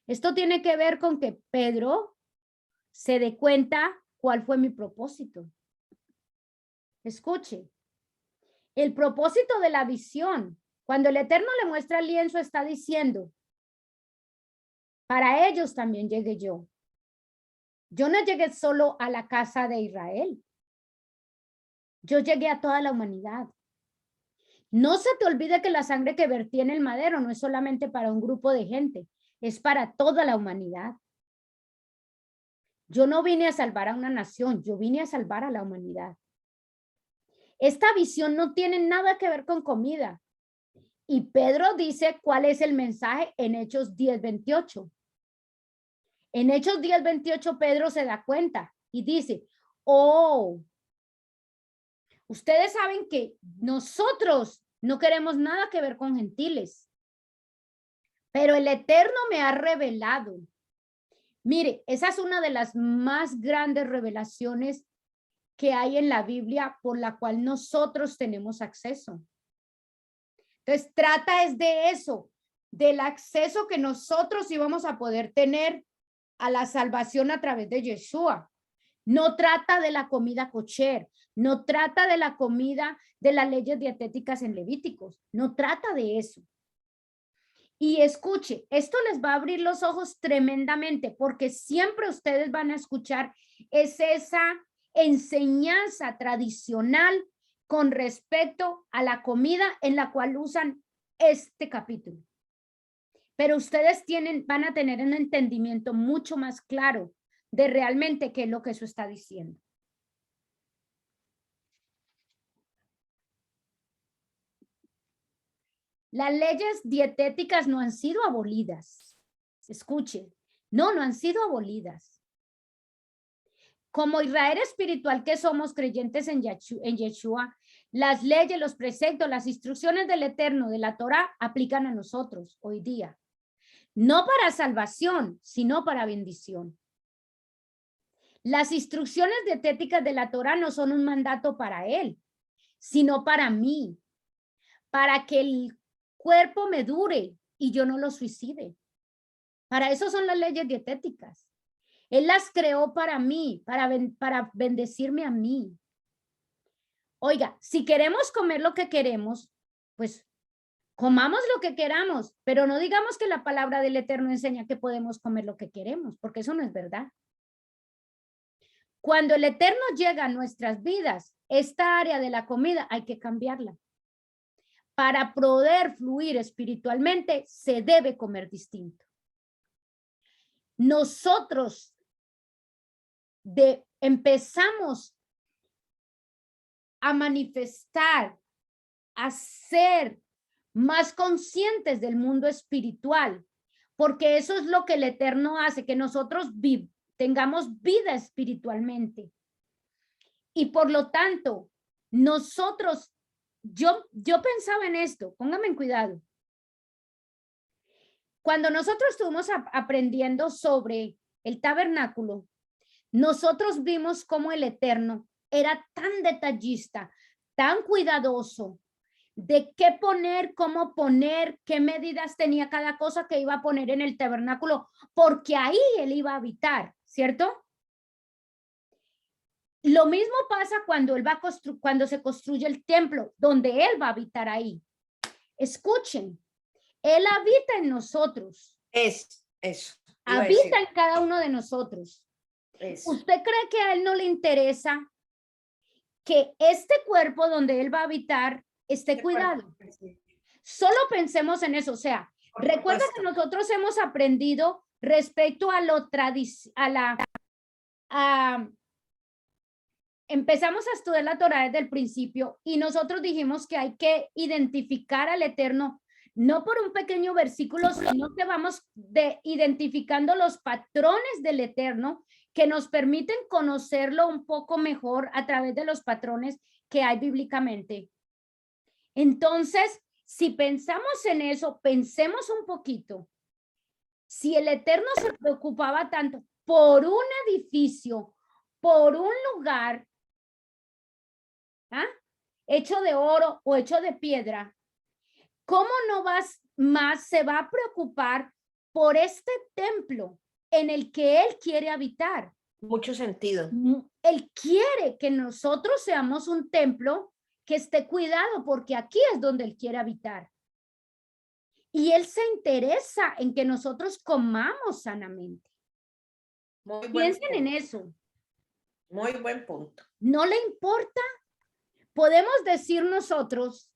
Esto tiene que ver con que Pedro se dé cuenta cuál fue mi propósito. Escuche, el propósito de la visión, cuando el Eterno le muestra el lienzo, está diciendo, para ellos también llegué yo. Yo no llegué solo a la casa de Israel. Yo llegué a toda la humanidad. No se te olvide que la sangre que vertí en el madero no es solamente para un grupo de gente, es para toda la humanidad. Yo no vine a salvar a una nación, yo vine a salvar a la humanidad. Esta visión no tiene nada que ver con comida. Y Pedro dice cuál es el mensaje en Hechos 10:28. En Hechos 10:28 Pedro se da cuenta y dice, oh, ustedes saben que nosotros no queremos nada que ver con gentiles, pero el Eterno me ha revelado. Mire, esa es una de las más grandes revelaciones que hay en la Biblia por la cual nosotros tenemos acceso. Entonces, trata es de eso, del acceso que nosotros íbamos a poder tener a la salvación a través de Yeshua. No trata de la comida kosher, no trata de la comida de las leyes dietéticas en Levíticos, no trata de eso. Y escuche, esto les va a abrir los ojos tremendamente porque siempre ustedes van a escuchar esa enseñanza tradicional con respecto a la comida en la cual usan este capítulo. Pero ustedes van a tener un entendimiento mucho más claro de realmente qué es lo que eso está diciendo. Las leyes dietéticas no han sido abolidas. Escuchen, no han sido abolidas. Como Israel espiritual que somos creyentes en Yeshua, las leyes, los preceptos, las instrucciones del Eterno, de la Torá, aplican a nosotros hoy día. No para salvación, sino para bendición. Las instrucciones dietéticas de la Torá no son un mandato para él, sino para mí, para que el cuerpo me dure y yo no lo suicide. Para eso son las leyes dietéticas. Él las creó para mí, para bendecirme a mí. Oiga, si queremos comer lo que queremos, pues comamos lo que queramos, pero no digamos que la palabra del Eterno enseña que podemos comer lo que queremos, porque eso no es verdad. Cuando el Eterno llega a nuestras vidas, esta área de la comida hay que cambiarla. Para poder fluir espiritualmente, se debe comer distinto. Nosotros empezamos a manifestar, a ser más conscientes del mundo espiritual, porque eso es lo que el Eterno hace, que nosotros tengamos vida espiritualmente. Y por lo tanto, nosotros, yo pensaba en esto, pónganme en cuidado. Cuando nosotros estuvimos aprendiendo sobre el tabernáculo, nosotros vimos cómo el Eterno era tan detallista, tan cuidadoso de qué poner, cómo poner, qué medidas tenía cada cosa que iba a poner en el tabernáculo, porque ahí él iba a habitar, ¿cierto? Lo mismo pasa cuando cuando se construye el templo, donde él va a habitar ahí. Escuchen, él habita en nosotros. Eso. Habita en cada uno de nosotros. Eso. ¿Usted cree que a él no le interesa que este cuerpo donde él va a habitar esté cuidado? Solo pensemos en eso. O sea, recuerda que nosotros hemos aprendido respecto a lo empezamos a estudiar la Torá desde el principio y nosotros dijimos que hay que identificar al Eterno no por un pequeño versículo, sino que vamos identificando los patrones del Eterno que nos permiten conocerlo un poco mejor a través de los patrones que hay bíblicamente. Entonces, si pensamos en eso, pensemos un poquito. Si el Eterno se preocupaba tanto por un edificio, por un lugar, hecho de oro o hecho de piedra, ¿cómo no se va a preocupar por este templo en el que él quiere habitar? Mucho sentido. Él quiere que nosotros seamos un templo que esté cuidado, porque aquí es donde él quiere habitar. Y Él se interesa en que nosotros comamos sanamente. Muy buen Piensen en punto. eso. Muy buen punto. No le importa. Podemos decir nosotros,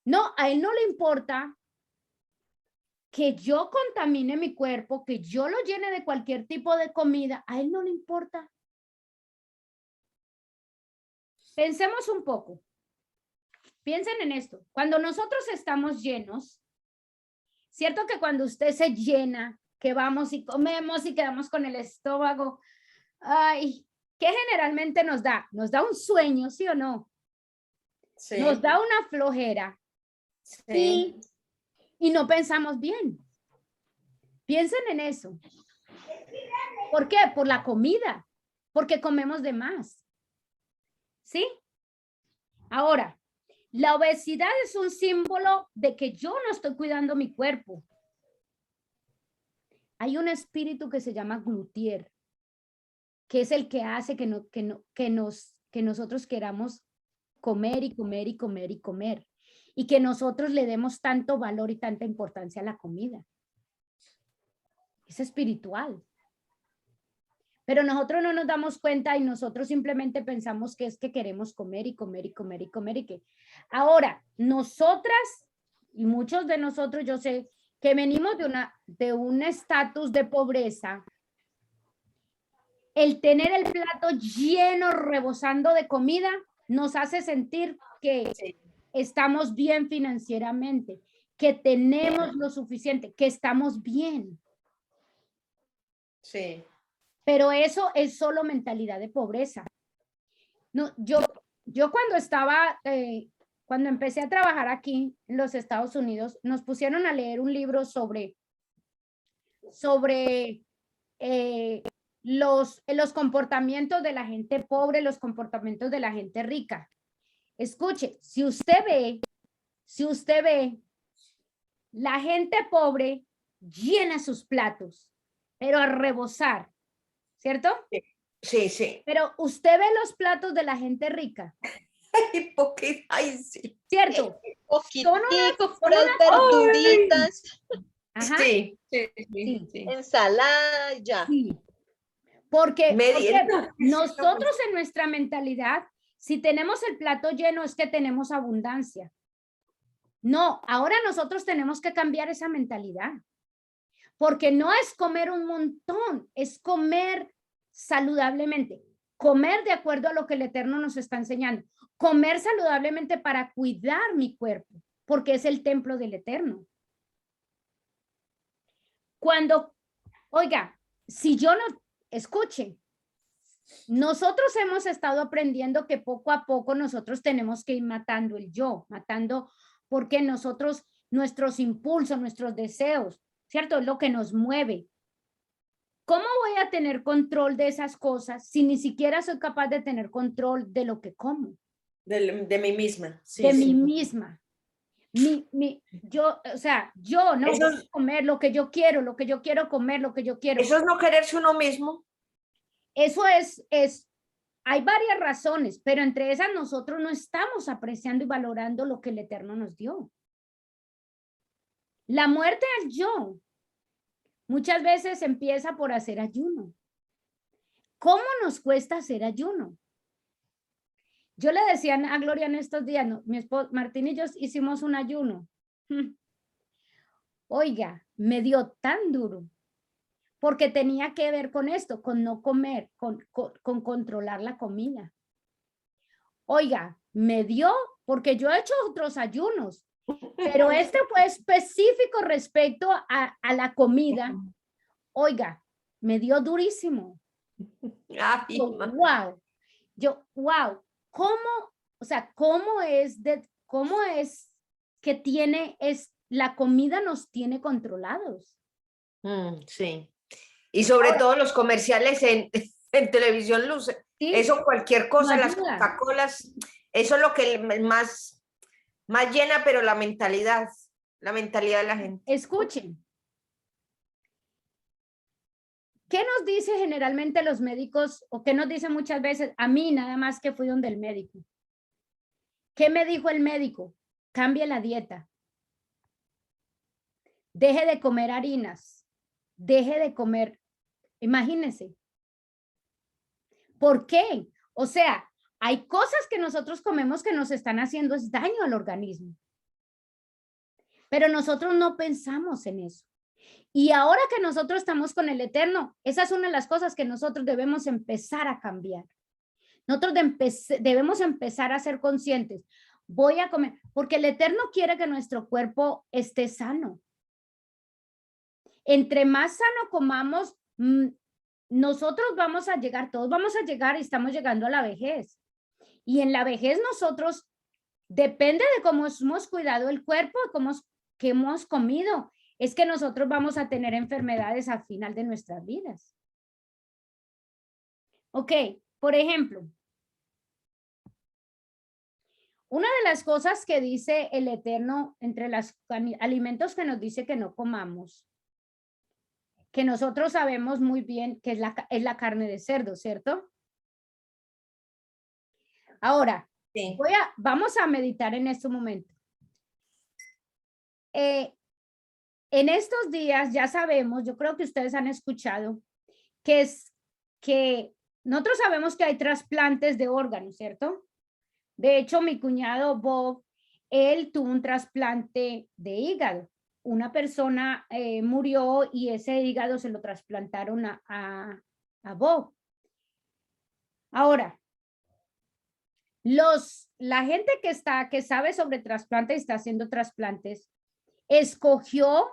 no, a Él no le importa que yo contamine mi cuerpo, que yo lo llene de cualquier tipo de comida. A Él no le importa. Pensemos un poco. Piensen en esto. Cuando nosotros estamos llenos, cierto que cuando usted se llena, que vamos y comemos y quedamos con el estómago, ay, ¿qué generalmente nos da? Nos da un sueño, ¿sí o no? Sí. Nos da una flojera. Sí. Y no pensamos bien. Piensen en eso. ¿Por qué? Por la comida, porque comemos de más. ¿Sí? Ahora, la obesidad es un símbolo de que yo no estoy cuidando mi cuerpo. Hay un espíritu que se llama glutier, que es el que hace que nosotros queramos comer y comer y comer y comer, y que nosotros le demos tanto valor y tanta importancia a la comida. Es espiritual. Pero nosotros no nos damos cuenta y nosotros simplemente pensamos que es que queremos comer y comer y comer y comer y que. Ahora, nosotras y muchos de nosotros, yo sé que venimos de un estatus de pobreza. El tener el plato lleno, rebosando de comida, nos hace sentir que estamos bien financieramente, que tenemos lo suficiente, que estamos bien. Sí. Pero eso es solo mentalidad de pobreza. No, yo cuando empecé a trabajar aquí en los Estados Unidos, nos pusieron a leer un libro sobre los comportamientos de la gente pobre, los comportamientos de la gente rica. Escuche, si usted ve, la gente pobre llena sus platos, pero a rebosar, ¿cierto? Sí, sí. Pero usted ve los platos de la gente rica. Ay, sí. ¿Cierto? Poquitico, puras verduritas. Ajá. Sí, sí, sí, sí. Ensalada, ya. Sí. Porque No, nosotros en nuestra mentalidad, si tenemos el plato lleno es que tenemos abundancia. No, ahora nosotros tenemos que cambiar esa mentalidad. Porque no es comer un montón, es comer saludablemente. Comer de acuerdo a lo que el Eterno nos está enseñando. Comer saludablemente para cuidar mi cuerpo, porque es el templo del Eterno. Oiga, si yo no, escuche, nosotros hemos estado aprendiendo que poco a poco nosotros tenemos que ir matando el yo, porque nuestros impulsos, nuestros deseos, ¿cierto? Es lo que nos mueve. ¿Cómo voy a tener control de esas cosas si ni siquiera soy capaz de tener control de lo que como? De mí misma. Sí, de sí. mí misma. Yo no voy a comer lo que yo quiero comer, lo que yo quiero. Eso es no quererse uno mismo. Eso hay varias razones, pero entre esas nosotros no estamos apreciando y valorando lo que el Eterno nos dio. La muerte al yo muchas veces empieza por hacer ayuno. ¿Cómo nos cuesta hacer ayuno? Yo le decía a Gloria en estos días, mi esposo Martín y yo hicimos un ayuno. Oiga, me dio tan duro, porque tenía que ver con esto, con no comer, con controlar la comida. Oiga, me dio, porque yo he hecho otros ayunos, pero este fue específico respecto a la comida. Oiga, me dio durísimo. Ay, wow. ¿Cómo es que la comida nos tiene controlados? Sí. Y sobre todo los comerciales en televisión luce. ¿Sí? Eso cualquier cosa, las Coca-Colas, eso es lo que más llena, pero la mentalidad de la gente. Escuchen. ¿Qué nos dice generalmente los médicos o qué nos dicen muchas veces? A mí nada más que fui donde el médico. ¿Qué me dijo el médico? Cambie la dieta. deje de comer harinas, deje de comer, imagínense. ¿Por qué? O sea, hay cosas que nosotros comemos que nos están haciendo daño al organismo. Pero nosotros no pensamos en eso. Y ahora que nosotros estamos con el Eterno, esa es una de las cosas que nosotros debemos empezar a cambiar. Nosotros debemos empezar a ser conscientes. Voy a comer, porque el Eterno quiere que nuestro cuerpo esté sano. Entre más sano comamos, nosotros vamos a llegar, todos vamos a llegar y estamos llegando a la vejez. Y en la vejez nosotros, depende de cómo hemos cuidado el cuerpo, qué hemos comido, es que nosotros vamos a tener enfermedades al final de nuestras vidas. Ok, por ejemplo, una de las cosas que dice el Eterno entre los alimentos que nos dice que no comamos, que nosotros sabemos muy bien que es la carne de cerdo, ¿cierto? Ahora, Sí. vamos a meditar en este momento. En estos días ya sabemos, yo creo que ustedes han escuchado, que nosotros sabemos que hay trasplantes de órganos, ¿cierto? De hecho, mi cuñado Bob, él tuvo un trasplante de hígado. Una persona murió y ese hígado se lo trasplantaron a Bob. Ahora, la gente que sabe sobre trasplantes y está haciendo trasplantes, escogió,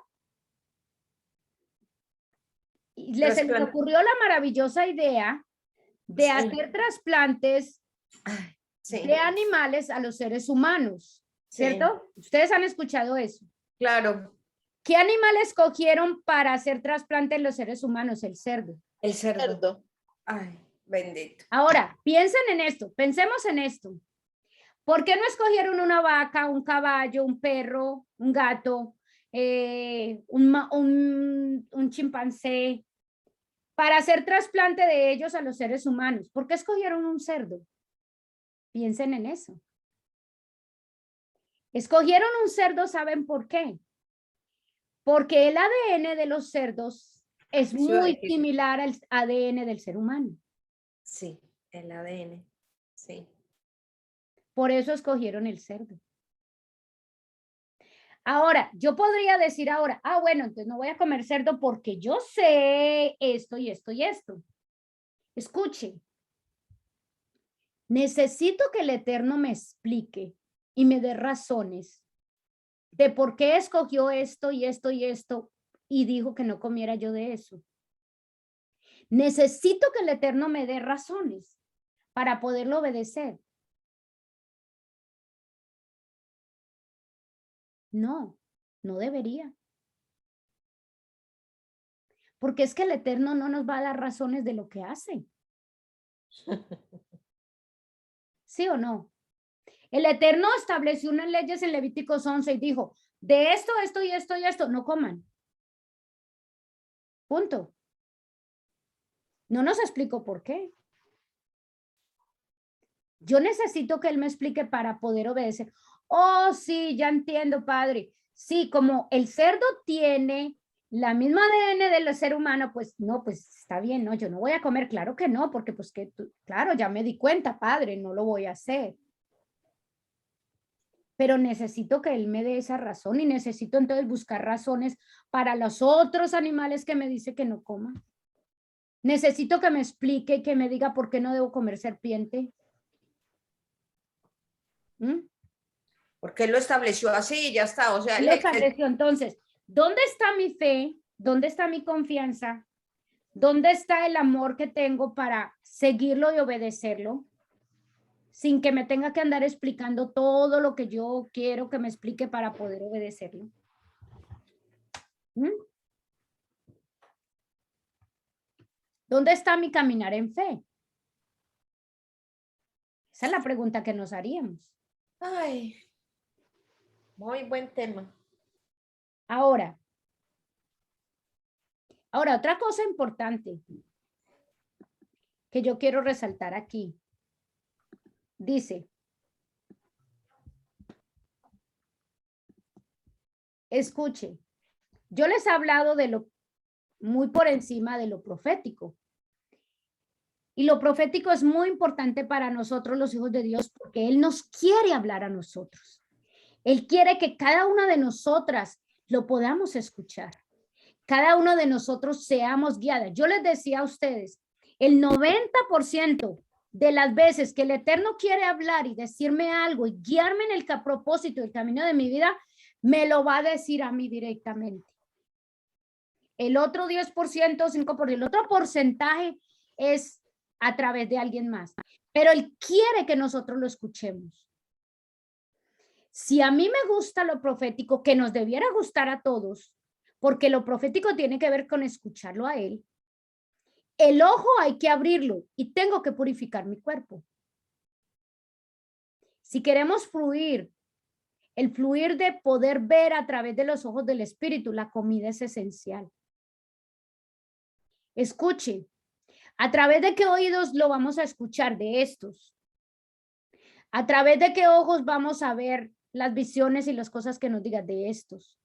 se les ocurrió la maravillosa idea de hacer trasplantes de animales a los seres humanos, ¿cierto? Sí. Ustedes han escuchado eso. Claro. ¿Qué animal escogieron para hacer trasplante en los seres humanos? El cerdo. El cerdo. Ay, bendito. Ahora, piensen en esto, pensemos en esto. ¿Por qué no escogieron una vaca, un caballo, un perro, un gato, un chimpancé para hacer trasplante de ellos a los seres humanos? ¿Por qué escogieron un cerdo? Piensen en eso. Escogieron un cerdo, ¿saben por qué? Porque el ADN de los cerdos es muy similar al ADN del ser humano. Sí, el ADN, sí. Por eso escogieron el cerdo. Ahora, yo podría decir ahora, bueno, entonces no voy a comer cerdo porque yo sé esto y esto y esto. Escuchen. Necesito que el Eterno me explique y me dé razones de por qué escogió esto y esto y esto y dijo que no comiera yo de eso. Necesito que el Eterno me dé razones para poderlo obedecer. No, no debería. Porque es que el Eterno no nos va a dar razones de lo que hace. ¿Sí o no? El Eterno estableció unas leyes en Levíticos 11 y dijo, de esto, esto y esto y esto, no coman. Punto. No nos explicó por qué. Yo necesito que él me explique para poder obedecer. Oh, sí, ya entiendo, padre. Sí, como el cerdo tiene la misma ADN del ser humano, pues no, pues está bien, no, yo no voy a comer, claro que no, porque pues claro, ya me di cuenta, padre, no lo voy a hacer. Pero necesito que él me dé esa razón y necesito entonces buscar razones para los otros animales que me dice que no coma. Necesito que me explique y que me diga por qué no debo comer serpiente. Porque él lo estableció así y ya está. O sea, él lo estableció. Entonces, ¿dónde está mi fe? ¿Dónde está mi confianza? ¿Dónde está el amor que tengo para seguirlo y obedecerlo? Sin que me tenga que andar explicando todo lo que yo quiero que me explique para poder obedecerlo. ¿Dónde está mi caminar en fe? Esa es la pregunta que nos haríamos. Ay, muy buen tema. Ahora, otra cosa importante que yo quiero resaltar aquí. Dice, escuche, yo les he hablado de lo muy por encima de lo profético. Y lo profético es muy importante para nosotros los hijos de Dios porque Él nos quiere hablar a nosotros. Él quiere que cada una de nosotras lo podamos escuchar. Cada uno de nosotros seamos guiadas. Yo les decía a ustedes, el 90% de las veces que el Eterno quiere hablar y decirme algo y guiarme en el propósito, el camino de mi vida, me lo va a decir a mí directamente. El otro 10%, 5%, el otro porcentaje es a través de alguien más. Pero Él quiere que nosotros lo escuchemos. Si a mí me gusta lo profético, que nos debiera gustar a todos, porque lo profético tiene que ver con escucharlo a Él, el ojo hay que abrirlo y tengo que purificar mi cuerpo. Si queremos fluir, el fluir de poder ver a través de los ojos del Espíritu, la comida es esencial. Escuche, ¿a través de qué oídos lo vamos a escuchar de estos? ¿A través de qué ojos vamos a ver las visiones y las cosas que nos digan de estos?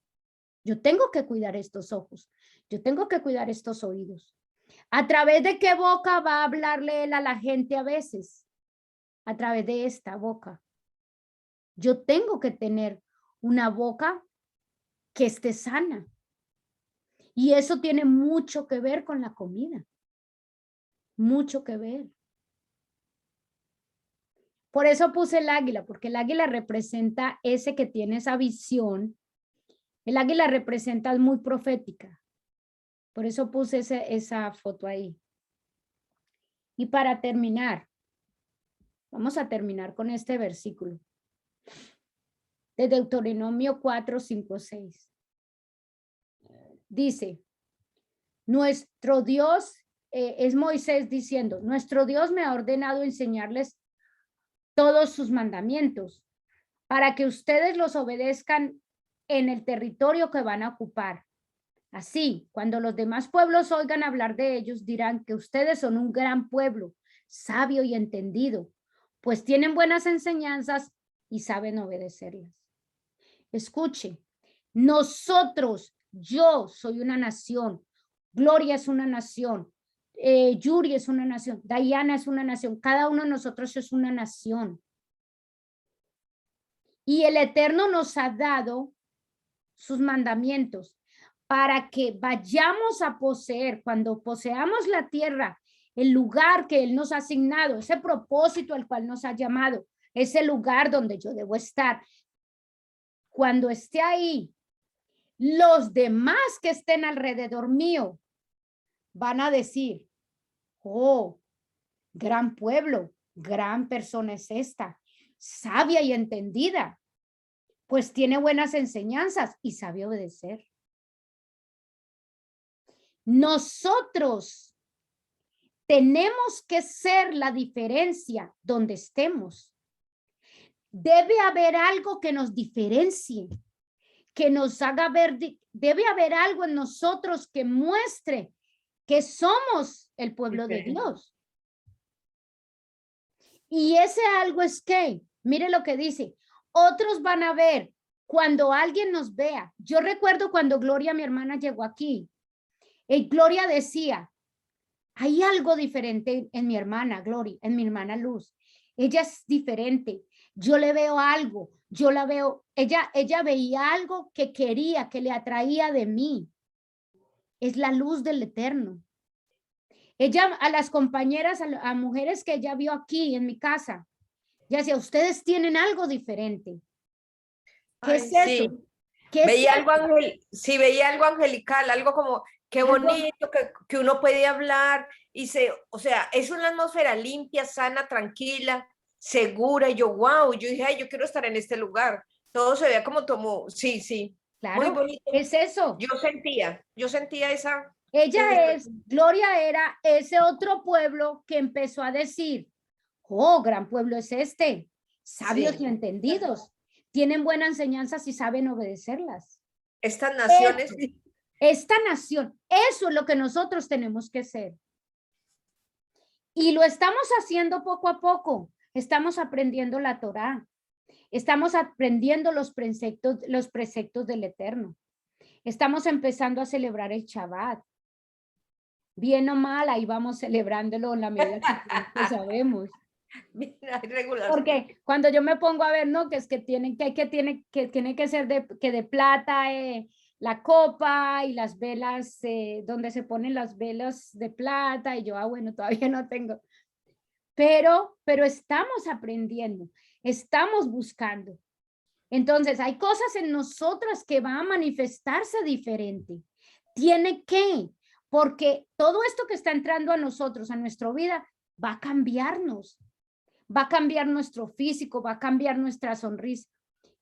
Yo tengo que cuidar estos ojos. Yo tengo que cuidar estos oídos. ¿A través de qué boca va a hablarle Él a la gente a veces? A través de esta boca. Yo tengo que tener una boca que esté sana. Y eso tiene mucho que ver con la comida. Mucho que ver. Por eso puse el águila, porque el águila representa ese que tiene esa visión. El águila representa, es muy profética. Por eso puse esa foto ahí. Y para terminar, vamos a terminar con este versículo. De Deuteronomio 4, 5, 6. Dice, nuestro Dios, es Moisés diciendo, nuestro Dios me ha ordenado enseñarles todos sus mandamientos para que ustedes los obedezcan en el territorio que van a ocupar. Así, cuando los demás pueblos oigan hablar de ellos, dirán que ustedes son un gran pueblo, sabio y entendido, pues tienen buenas enseñanzas y saben obedecerlas. Escuche, nosotros, yo soy una nación, Gloria es una nación, Yuri es una nación, Diana es una nación, cada uno de nosotros es una nación. Y el Eterno nos ha dado sus mandamientos para que vayamos a poseer, cuando poseamos la tierra, el lugar que Él nos ha asignado, ese propósito al cual nos ha llamado, ese lugar donde yo debo estar. Cuando esté ahí, los demás que estén alrededor mío van a decir, oh, gran pueblo, gran persona es esta, sabia y entendida, pues tiene buenas enseñanzas y sabe obedecer. Nosotros tenemos que ser la diferencia donde estemos. Debe haber algo que nos diferencie, que nos haga ver, debe haber algo en nosotros que muestre que somos el pueblo de Dios. Y ese algo es que, mire lo que dice, otros van a ver cuando alguien nos vea. Yo recuerdo cuando Gloria, mi hermana, llegó aquí. Y Gloria decía, hay algo diferente en mi hermana Gloria, en mi hermana Luz. Ella es diferente. Yo le veo algo, yo la veo, ella veía algo que quería, que le atraía de mí. Es la luz del Eterno. Ella, a las compañeras, a mujeres que ella vio aquí en mi casa, ya decía, ustedes tienen algo diferente. ¿Qué es eso? Sí. ¿Qué veía es algo veía algo angelical, algo como qué bonito, que uno puede hablar y o sea, es una atmósfera limpia, sana, tranquila, segura. Y yo, wow, yo dije, ay, yo quiero estar en este lugar. Todo se veía como, sí, claro, muy bonito. es eso. Yo sentía esa. Ella Gloria era ese otro pueblo que empezó a decir, oh, gran pueblo es este, sabios Sí. y entendidos, tienen buenas enseñanzas y saben obedecerlas. Estas naciones. Esta nación, eso es lo que nosotros tenemos que ser. Y lo estamos haciendo poco a poco. Estamos aprendiendo la Torá. Estamos aprendiendo los preceptos del Eterno. Estamos empezando a celebrar el Shabbat. Bien o mal, ahí vamos celebrándolo en la medida que sabemos. Mira, hay regulación. Porque cuando yo me pongo a ver, ¿no? Que es que tiene que ser de plata la copa y las velas, donde se ponen las velas de plata, y yo, bueno, todavía no tengo. Pero estamos aprendiendo, estamos buscando. Entonces, hay cosas en nosotras que van a manifestarse diferente. Tiene que, porque todo esto que está entrando a nosotros, a nuestra vida, va a cambiarnos. Va a cambiar nuestro físico, va a cambiar nuestra sonrisa.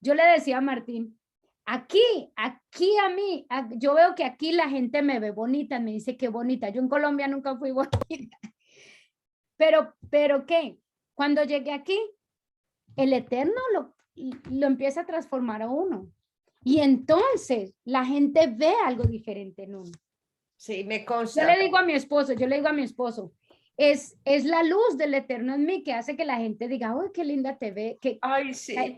Yo le decía a Martín, aquí a mí, yo veo que aquí la gente me ve bonita, me dice que bonita. Yo en Colombia nunca fui bonita. Pero ¿qué? Cuando llegué aquí, el Eterno lo empieza a transformar a uno. Y entonces la gente ve algo diferente en uno. Sí, me consta. Yo le digo a mi esposo, es la luz del Eterno en mí que hace que la gente diga, uy, qué linda te ve, que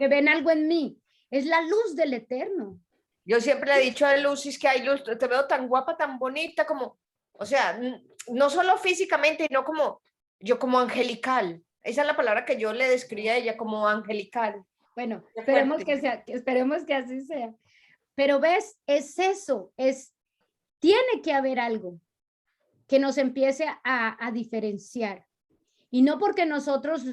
ven algo en mí. Es la luz del Eterno. Yo siempre le he dicho a Lucis que hay luz, te veo tan guapa, tan bonita, como, o sea, no solo físicamente, no como, yo como angelical. Esa es la palabra que yo le describí a ella, como angelical. Bueno, esperemos que así sea. Pero ves, es eso, tiene que haber algo que nos empiece a diferenciar. Y no porque nosotros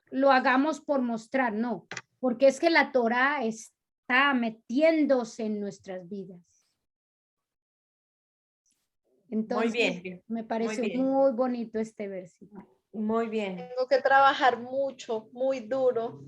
lo hagamos por mostrar, no, porque es que la Torá está metiéndose en nuestras vidas. Entonces, muy bien, me pareció muy bonito este versículo. Muy bien. Tengo que trabajar mucho, muy duro